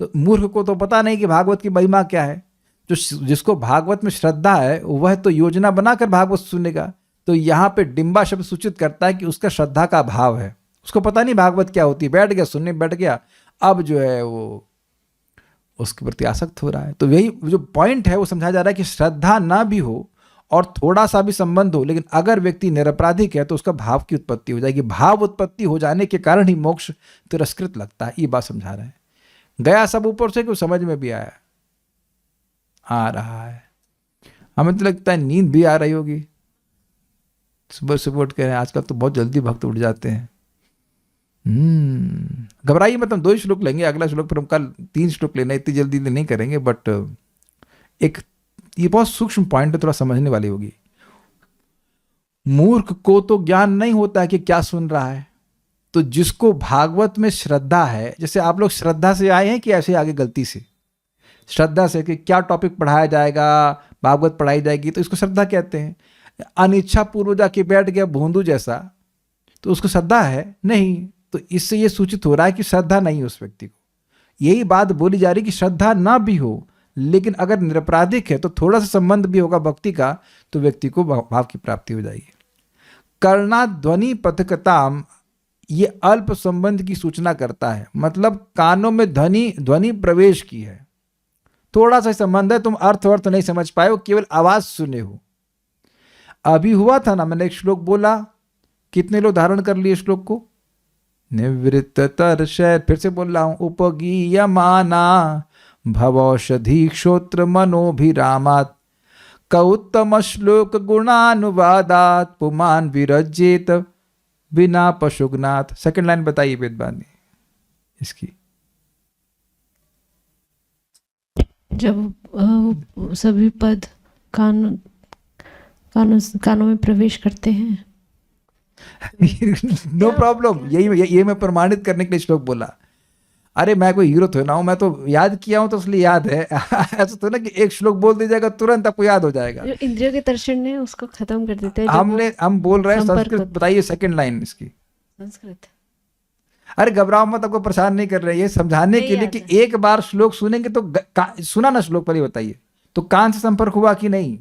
तो मूर्ख को तो पता नहीं कि भागवत की महिमा क्या है। जो जिसको भागवत में श्रद्धा है वह तो योजना बनाकर भागवत सुनेगा। तो यहाँ पे डिम्बा शब्द सूचित करता है कि उसका श्रद्धा का अभाव है, उसको पता नहीं भागवत क्या होती है, बैठ गया सुनने, बैठ गया, अब जो है वो उसके प्रति आसक्त हो रहा है। तो यही जो पॉइंट है वो समझाया जा रहा है कि श्रद्धा ना भी हो और थोड़ा सा भी संबंध हो, लेकिन अगर व्यक्ति निरपराधिक है तो उसका भाव की उत्पत्ति हो जाएगी। भाव उत्पत्ति हो जाने के कारण ही मोक्ष तिरस्कृत लगता है। ये बात समझा रहे हैं। गया सब ऊपर से कि समझ में भी आया, आ रहा है। हमें तो लगता है नींद भी आ रही होगी, सुबह सुबह उठ कर। आजकल तो बहुत जल्दी भक्त उठ जाते हैं। घबराइए मत, हम 2 श्लोक लेंगे, अगला श्लोक फिर हम कल 3 श्लोक लेना, इतनी जल्दी नहीं करेंगे। बट एक ये बहुत सूक्ष्म पॉइंट है, थोड़ा समझने वाली होगी। मूर्ख को तो ज्ञान नहीं होता है कि क्या सुन रहा है। तो जिसको भागवत में श्रद्धा है, जैसे आप लोग श्रद्धा से आए हैं कि ऐसे आगे गलती से, श्रद्धा से कि क्या टॉपिक पढ़ाया जाएगा, भागवत पढ़ाई जाएगी, तो इसको श्रद्धा कहते हैं। अनिच्छा पूर्व जाके बैठ गया भोंदू जैसा, तो उसको श्रद्धा है नहीं। तो इससे ये सूचित हो रहा है कि श्रद्धा नहीं उस व्यक्ति को। यही बात बोली जा रही कि श्रद्धा ना भी हो, लेकिन अगर निरपराधिक है तो थोड़ा सा संबंध भी होगा भक्ति का, तो व्यक्ति को भाव की प्राप्ति हो जाएगी। कर्णा ध्वनि पथकताम, ये अल्प संबंध की सूचना करता है। मतलब कानों में ध्वनि प्रवेश की है, थोड़ा सा संबंध है, तुम अर्थ नहीं समझ पाए हो, केवल आवाज सुने हो। अभी हुआ था ना, मैंने एक श्लोक बोला कितने लोग धारण कर लिए श्लोक को? निवृत्त तरशय, फिर से बोल रहा हूं, उपगीयमाना भवौषधि श्रोत्र मनोभिरामात् कौत्तम श्लोक गुणानुवादात पुमान विरजेत बिना पशुगनाथ। सेकंड लाइन बताइए वेदवाणी इसकी। जब सभी पद कानों में प्रवेश करते हैं। नो प्रॉब्लम, यही मैं प्रमाणित करने के लिए श्लोक बोला। अरे मैं कोई हीरो थोड़ा ना हूं, मैं तो याद किया हूं तो इसलिए याद है। ऐसा तो ना कि एक श्लोक बोल दिया जाएगा तुरंत आपको याद हो जाएगा। जो इंद्रियों के दर्शन ने उसको खत्म कर देते हैं। हम बोल रहे हैं संस्कृत। बताइए सेकंड लाइन इसकी। संस्कृत। अरे घबराओ मत, आपको परेशान नहीं कर रहे, ये समझाने के लिए कि एक बार श्लोक सुनेंगे तो सुना ना श्लोक, पर बताइए तो कान से संपर्क हुआ कि नहीं?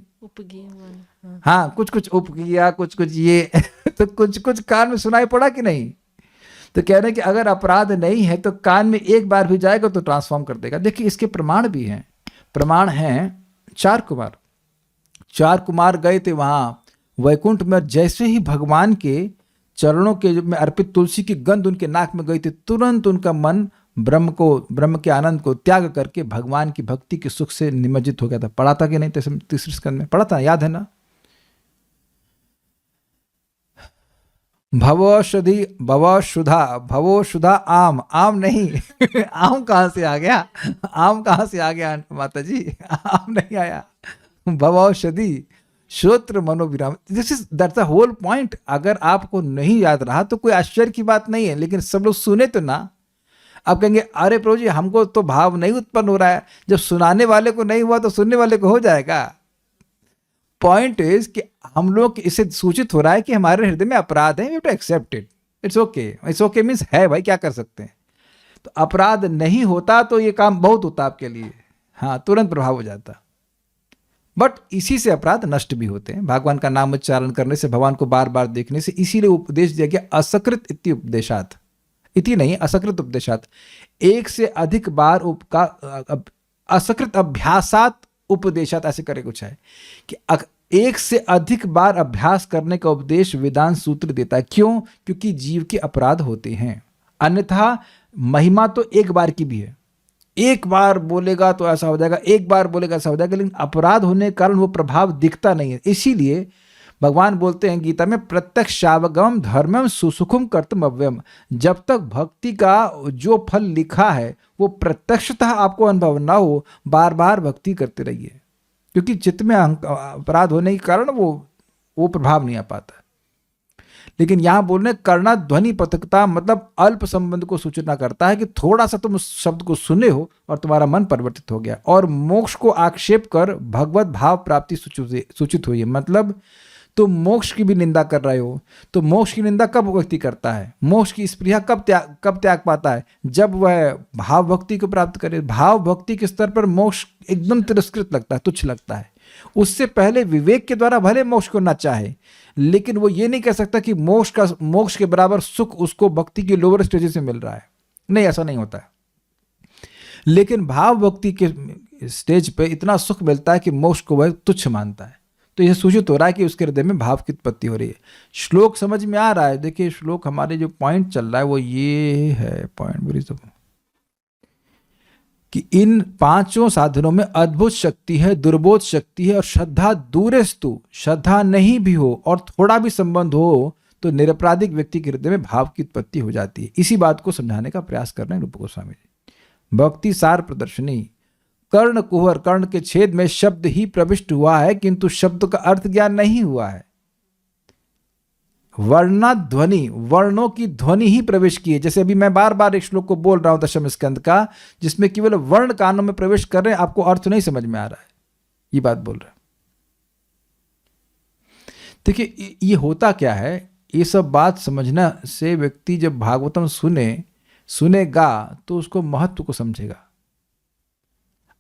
हाँ, कुछ कुछ उप किया, कुछ कुछ ये तो कुछ कुछ कान में सुनाई पड़ा कि नहीं? तो कह रहे हैं कि अगर अपराध नहीं है तो कान में एक बार भी जाएगा तो ट्रांसफॉर्म कर देगा। देखिए इसके प्रमाण भी हैं। प्रमाण हैं 4 कुमार। 4 कुमार गए थे वहां वैकुंठ में, जैसे ही भगवान के चरणों के में अर्पित तुलसी की गंध उनके नाक में गई थी, तुरंत उनका मन ब्रह्म के आनंद को त्याग करके भगवान की भक्ति के सुख से निमज्जित हो गया था। पढ़ा था कि नहीं? तीसरे स्कंद में पढ़ा था, याद है ना? भवोषुधा आम नहीं आम कहां से आ गया? आम कहां से आ गया माता जी? आम नहीं आया। भवौषधि श्रोत्र मनोविराम, this is that's the whole point. अगर आपको नहीं याद रहा तो कोई आश्चर्य की बात नहीं है, लेकिन सब लोग सुने तो ना। आप कहेंगे अरे प्रभु जी हमको तो भाव नहीं उत्पन्न हो रहा है। जब सुनाने वाले को नहीं हुआ तो सुनने वाले को हो जाएगा। पॉइंट इज कि हम लोग इससे सूचित हो रहा है कि हमारे हृदय में अपराध है, we have to accept it. It's okay. It's okay means है भाई, क्या कर सकते हैं। तो अपराध नहीं होता तो ये काम बहुत होता आपके लिए, हाँ, तुरंत प्रभाव हो जाता। बट इसी से अपराध नष्ट भी होते हैं। भगवान का नाम उच्चारण करने से, भगवान को बार बार देखने से। इसीलिए उपदेश दिया गया असकृत इति उपदेशात, इति नहीं असकृत उपदेशात। एक से अधिक बार असकृत अभ्यासात उपदेशात, ऐसे करे कुछ है कि एक से अधिक बार अभ्यास करने का उपदेश वेदांत सूत्र देता है। क्यों? क्योंकि जीव के अपराध होते हैं। अन्यथा महिमा तो एक बार की भी है। एक बार बोलेगा तो ऐसा हो जाएगा, एक बार बोलेगा ऐसा हो जाएगा, लेकिन अपराध होने के कारण वो प्रभाव दिखता नहीं है। इसीलिए भगवान बोलते हैं गीता में, प्रत्यक्षावगम धर्मम सुसुखम कर्तुम अव्ययम। जब तक भक्ति का जो फल लिखा है वो प्रत्यक्षतः आपको अनुभव ना हो, बार बार भक्ति करते रहिए, क्योंकि चित्त में अपराध होने के कारण वो प्रभाव नहीं आ पाता। लेकिन यहां बोलने करना ध्वनि पथकता मतलब अल्प संबंध को सूचना करता है कि थोड़ा सा तुम उस शब्द को सुने हो और तुम्हारा मन परिवर्तित हो गया और मोक्ष को आक्षेप कर भगवत भाव प्राप्ति सूचित हुई है। मतलब तुम मोक्ष की भी निंदा कर रहे हो। तो मोक्ष की निंदा कब व्यक्ति करता है? मोक्ष की स्पृहा कब त्याग पाता है? जब वह भाव भक्ति को प्राप्त करे। भाव भक्ति के स्तर पर मोक्ष एकदम तिरस्कृत लगता है, तुच्छ लगता है। उससे पहले विवेक के द्वारा भले मोक्ष को ना चाहे, लेकिन वो ये नहीं कह सकता कि मोक्ष के बराबर सुख उसको भक्ति की लोअर स्टेज से मिल रहा है। नहीं, ऐसा नहीं होता है। लेकिन भाव भक्ति के स्टेज पे इतना सुख मिलता है कि मोक्ष को वह तुच्छ मानता है। तो यह सूचित हो रहा है कि उसके हृदय में भाव की उत्पत्ति हो रही है। श्लोक समझ में आ रहा है? देखिए श्लोक हमारे जो पॉइंट चल रहा है वो ये है पॉइंट कि इन 5 साधनों में अद्भुत शक्ति है, दुर्बोध शक्ति है और श्रद्धा दूरेस्तु। श्रद्धा नहीं भी हो और थोड़ा भी संबंध हो तो निरपराधिक व्यक्ति के हृदय में भाव की उत्पत्ति हो जाती है। इसी बात को समझाने का प्रयास कर रहे हैं रूप गोस्वामी जी। भक्ति सार प्रदर्शनी। कर्ण कुहर, कर्ण के छेद में शब्द ही प्रविष्ट हुआ है किंतु शब्द का अर्थ ज्ञान नहीं हुआ है। वर्णा ध्वनि, वर्णों की ध्वनि ही प्रवेश की है। जैसे अभी मैं बार बार एक श्लोक को बोल रहा हूं दशम स्कंद का, जिसमें केवल वर्ण कानों में प्रवेश कर रहे हैं, आपको अर्थ नहीं समझ में आ रहा है। ये बात बोल रहा है। देखिए ये होता क्या है, ये सब बात समझना से व्यक्ति जब भागवतम सुनेगा तो उसको महत्व को समझेगा।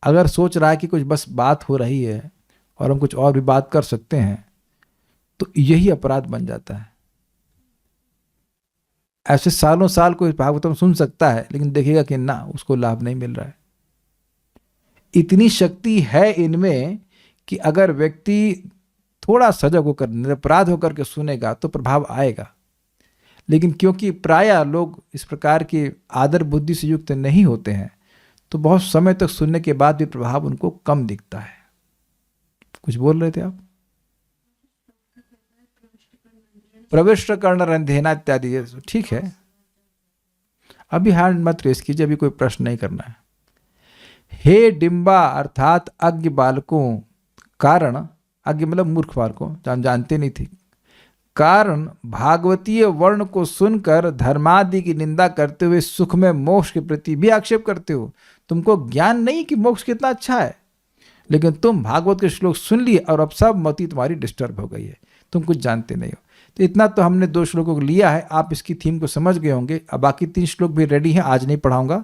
अगर सोच रहा है कि कुछ बस बात हो रही है और हम कुछ और भी बात कर सकते हैं, तो यही अपराध बन जाता है। ऐसे सालों साल कोई भागवतम सुन सकता है, लेकिन देखेगा कि ना, उसको लाभ नहीं मिल रहा है। इतनी शक्ति है इनमें कि अगर व्यक्ति थोड़ा सजग होकर, निरपराध होकर के सुनेगा तो प्रभाव आएगा। लेकिन क्योंकि प्रायः लोग इस प्रकार के आदर बुद्धि से युक्त नहीं होते हैं, तो बहुत समय तक सुनने के बाद भी प्रभाव उनको कम दिखता है। कुछ बोल रहे थे आप? प्रविष्ट कर्ण रंधेना इत्यादि, ठीक है। अभी हैंड मत रेस कीजिए, अभी कोई प्रश्न नहीं करना है। हे डिम्बा अर्थात अज्ञ बालकों, कारण, अज्ञ मतलब मूर्ख बालकों, जानते नहीं थे, कारण भागवतीय वर्ण को सुनकर धर्मादि की निंदा करते हुए सुख में मोक्ष के प्रति भी आक्षेप करते हो। तुमको ज्ञान नहीं कि मोक्ष कितना अच्छा है, लेकिन तुम भागवत के श्लोक सुन लिए और अब सब मति तुम्हारी डिस्टर्ब हो गई है, तुम कुछ जानते नहीं हो। तो इतना तो हमने 2 श्लोकों को लिया है, आप इसकी थीम को समझ गए होंगे। अब बाकी 3 श्लोक भी रेडी हैं, आज नहीं पढ़ाऊंगा,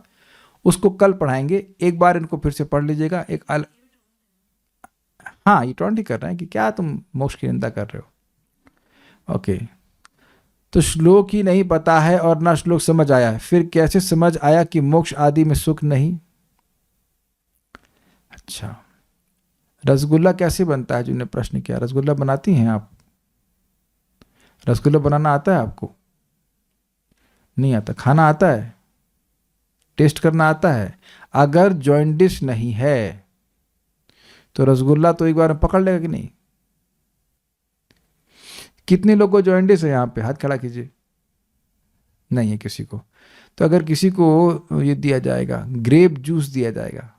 उसको कल पढ़ाएंगे। एक बार इनको फिर से पढ़ लीजिएगा। हाँ, ये टॉन्ट ही कर रहे हैं कि क्या तुम मोक्ष की निंदा कर रहे हो। ओके, तो श्लोक ही नहीं पता है और ना श्लोक समझ आया है, फिर कैसे समझ आया कि मोक्ष आदि में सुख नहीं? अच्छा, रसगुल्ला कैसे बनता है? जिन्होंने प्रश्न किया, रसगुल्ला बनाती हैं आप? रसगुल्ला बनाना आता है आपको? नहीं आता। खाना आता है? टेस्ट करना आता है? अगर जॉइंडिस नहीं है तो रसगुल्ला तो एक बार में पकड़ लेगा कि नहीं? कितने लोगों को जॉइंडिस है यहाँ पे? हाथ खड़ा कीजिए। नहीं है किसी को। तो अगर किसी को ये दिया जाएगा, ग्रेप जूस दिया जाएगा,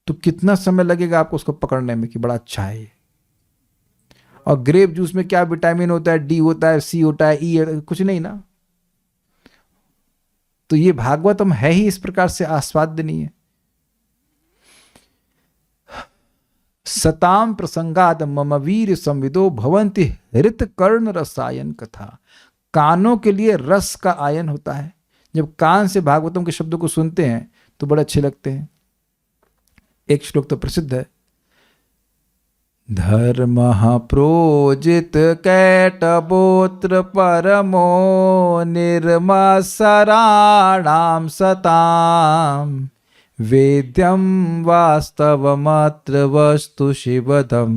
तो कितना समय लगेगा आपको उसको पकड़ने में कि बड़ा अच्छा है ये? और ग्रेप जूस में क्या विटामिन होता है? डी होता है, सी होता है, ई, कुछ नहीं ना। तो ये भागवतम है ही इस प्रकार से आस्वादनीय। सताम प्रसंगाद मम वीर संविदो भवंति हृत कर्ण रसायन कथा। कानों के लिए रस का आयन होता है। जब कान से भागवतम के शब्दों को सुनते हैं तो बड़े अच्छे लगते हैं। एक श्लोक तो प्रसिद्ध है, धर्म प्रोजित कैटबोत्र परमो निर्मसराणाम सताम वेद्यम वास्तवमत्र वस्तु शिवदम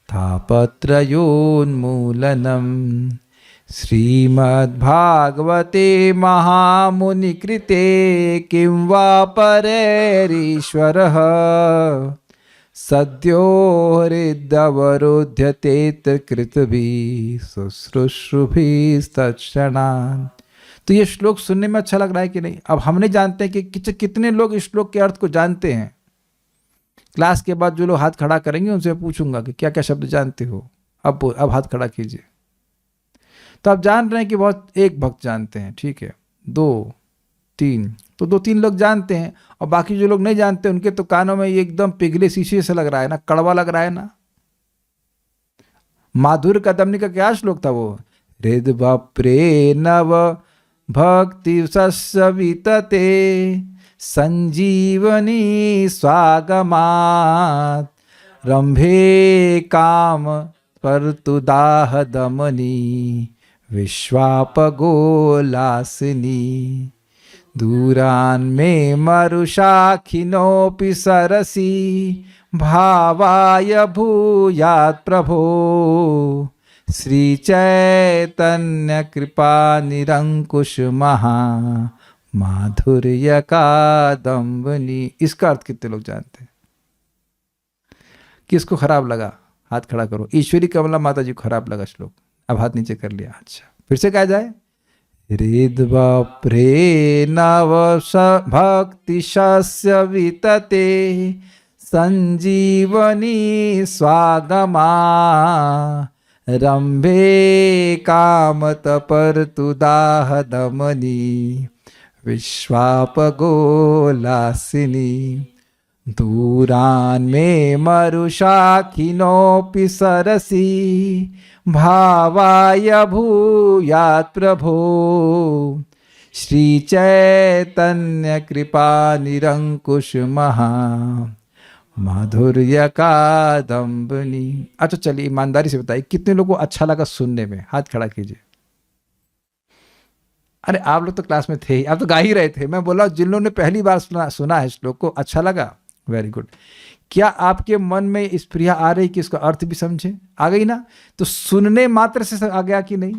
तापत्रयोन्मूलनम। श्रीमद्भागवते महामुनिकृते किं वा परेरीश्वरः सद्यो हृदवरुध्यते कृतभिः शुश्रूषुभिस्तत्क्षणात्। तो ये श्लोक सुनने में अच्छा लग रहा है कि नहीं? अब हम नहीं जानते हैं कि कितने लोग इस श्लोक के अर्थ को जानते हैं। क्लास के बाद जो लोग हाथ खड़ा करेंगे उनसे पूछूंगा कि क्या क्या शब्द जानते हो। अब हाथ खड़ा कीजिए। तो आप जान रहे हैं कि बहुत, एक भक्त जानते हैं, ठीक है, 2 3, तो 2-3 लोग जानते हैं, और बाकी जो लोग नहीं जानते उनके तो कानों में ये एकदम पिघले शीशे से लग रहा है ना, कड़वा लग रहा है ना। माधुर्य कदम्बनी का क्या श्लोक था वो? हृद्वप्रे नव भक्ति सवितते संजीवनी स्वागमात् रंभे काम परतुदाह दमनी विश्वापगोलासिनी। दूरान में मरुषाखिनोऽपि सरसी भावाय भूयात् प्रभो श्री चैतन्य कृपा निरंकुश महा माधुर्य कादम्बनी। इसका अर्थ कितने लोग जानते हैं? किसको खराब लगा? हाथ खड़ा करो। ईश्वरी कमला माता जी को खराब लगा श्लोक। अब हाथ नीचे कर लिया। अच्छा, फिर से कहा जाए, हृद्वप्रे नव भक्ति शस्य वितते संजीवनी स्वागमा रंभे कामतपर्तुदाह दमनी विश्वापगोलासिनी। दूरान में मरुषाखिनोऽपि सरसी भावाय भूयात् प्रभो श्री चैतन्य कृपा निरंकुश महा माधुर्य कादम्बनी। अच्छा चलिए, ईमानदारी से बताइए कितने लोगों को अच्छा लगा सुनने में? हाथ खड़ा कीजिए। अरे आप लोग तो क्लास में थे ही, आप तो गा ही रहे थे। मैं बोला जिन लोगों ने पहली बार सुना है श्लोक को, अच्छा लगा, वेरी गुड। क्या आपके मन में इस प्रिया आ रही कि इसका अर्थ भी समझे? आ गई ना? तो सुनने मात्र से आ गया कि नहीं?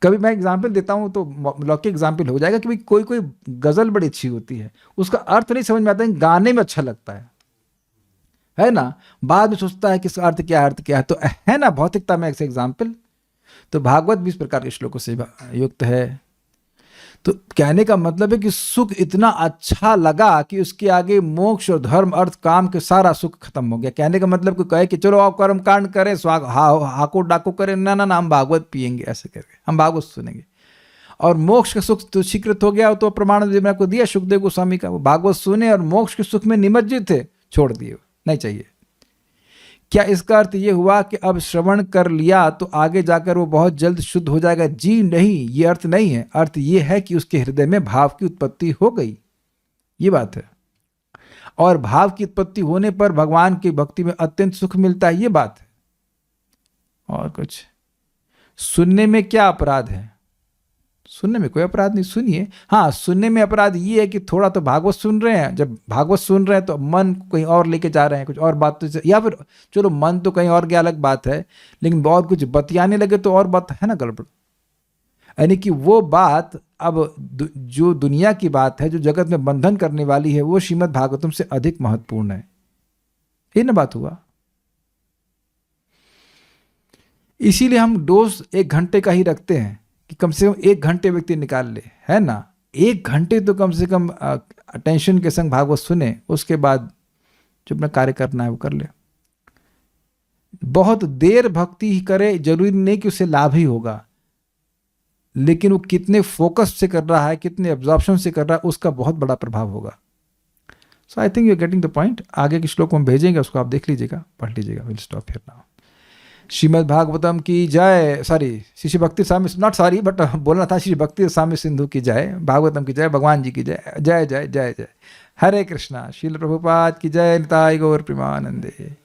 कभी मैं एग्जाम्पल देता हूँ तो लौकिक एग्जाम्पल हो जाएगा कि भाई कोई कोई गज़ल बड़ी अच्छी होती है, उसका अर्थ नहीं समझ में आता है, गाने में अच्छा लगता है ना, बाद में सोचता है कि इसका अर्थ क्या है, तो है ना भौतिकता में ऐसे एग्जाम्पल। तो भागवत भी इस प्रकार के श्लोकों से युक्त है। तो कहने का मतलब है कि सुख इतना अच्छा लगा कि उसके आगे मोक्ष और धर्म अर्थ काम के सारा सुख खत्म हो गया। कहने का मतलब कोई कहे कि चलो आप कर्म कांड करें, स्वाग हाको डाको करें, ना ना ना हम भागवत पियेंगे, ऐसे करके हम भागवत सुनेंगे, और मोक्ष का सुख तो स्वीकृत हो गया। तो प्रमाण मैंने आपको दिया सुखदेव गोस्वामी का, वो भागवत सुने और मोक्ष के सुख में निमज्जित थे, छोड़ दिए, नहीं चाहिए। क्या इसका अर्थ ये हुआ कि अब श्रवण कर लिया तो आगे जाकर वो बहुत जल्द शुद्ध हो जाएगा? जी नहीं, ये अर्थ नहीं है। अर्थ ये है कि उसके हृदय में भाव की उत्पत्ति हो गई, ये बात है। और भाव की उत्पत्ति होने पर भगवान की भक्ति में अत्यंत सुख मिलता है, ये बात है। और कुछ सुनने में क्या अपराध है? सुनने में कोई अपराध नहीं, सुनिए। हाँ, सुनने में अपराध ये है कि थोड़ा तो भागवत सुन रहे हैं, जब भागवत सुन रहे हैं तो मन कहीं और लेके जा रहे हैं, कुछ और बात तो, या फिर चलो मन तो कहीं और गया अलग बात है, लेकिन बहुत कुछ बतियाने लगे तो और बात है ना गड़बड़। यानी कि वो बात अब जो दुनिया की बात है, जो जगत में बंधन करने वाली है, वो श्रीमद् भागवतम से अधिक महत्वपूर्ण है। ये ना बात हुआ। इसीलिए हम डोज 1 घंटे का ही रखते हैं कि कम से कम 1 घंटे व्यक्ति निकाल ले, है ना। 1 घंटे तो कम से कम अटेंशन के संग भागवत सुने, उसके बाद जो अपना कार्य करना है वो कर ले। बहुत देर भक्ति ही करे, जरूरी नहीं कि उसे लाभ ही होगा, लेकिन वो कितने फोकस से कर रहा है, कितने एब्जॉर्प्शन से कर रहा है, उसका बहुत बड़ा प्रभाव होगा। So I think you are getting the point. आगे के श्लोक हम भेजेंगे, उसको आप देख लीजिएगा, पढ़ लीजिएगा। Will stop here now. Shrimad Bhagavatam की जय। श्री भक्ति स्वामी, नॉट सॉरी बट बोलना था, श्री भक्ति स्वामी सिंधु की जय, भागवतम की जय, भगवान जी की जय, जय जय जय जय। हरे कृष्णा। श्रील प्रभुपाद की जय। निताय गौर प्रेमानंदे।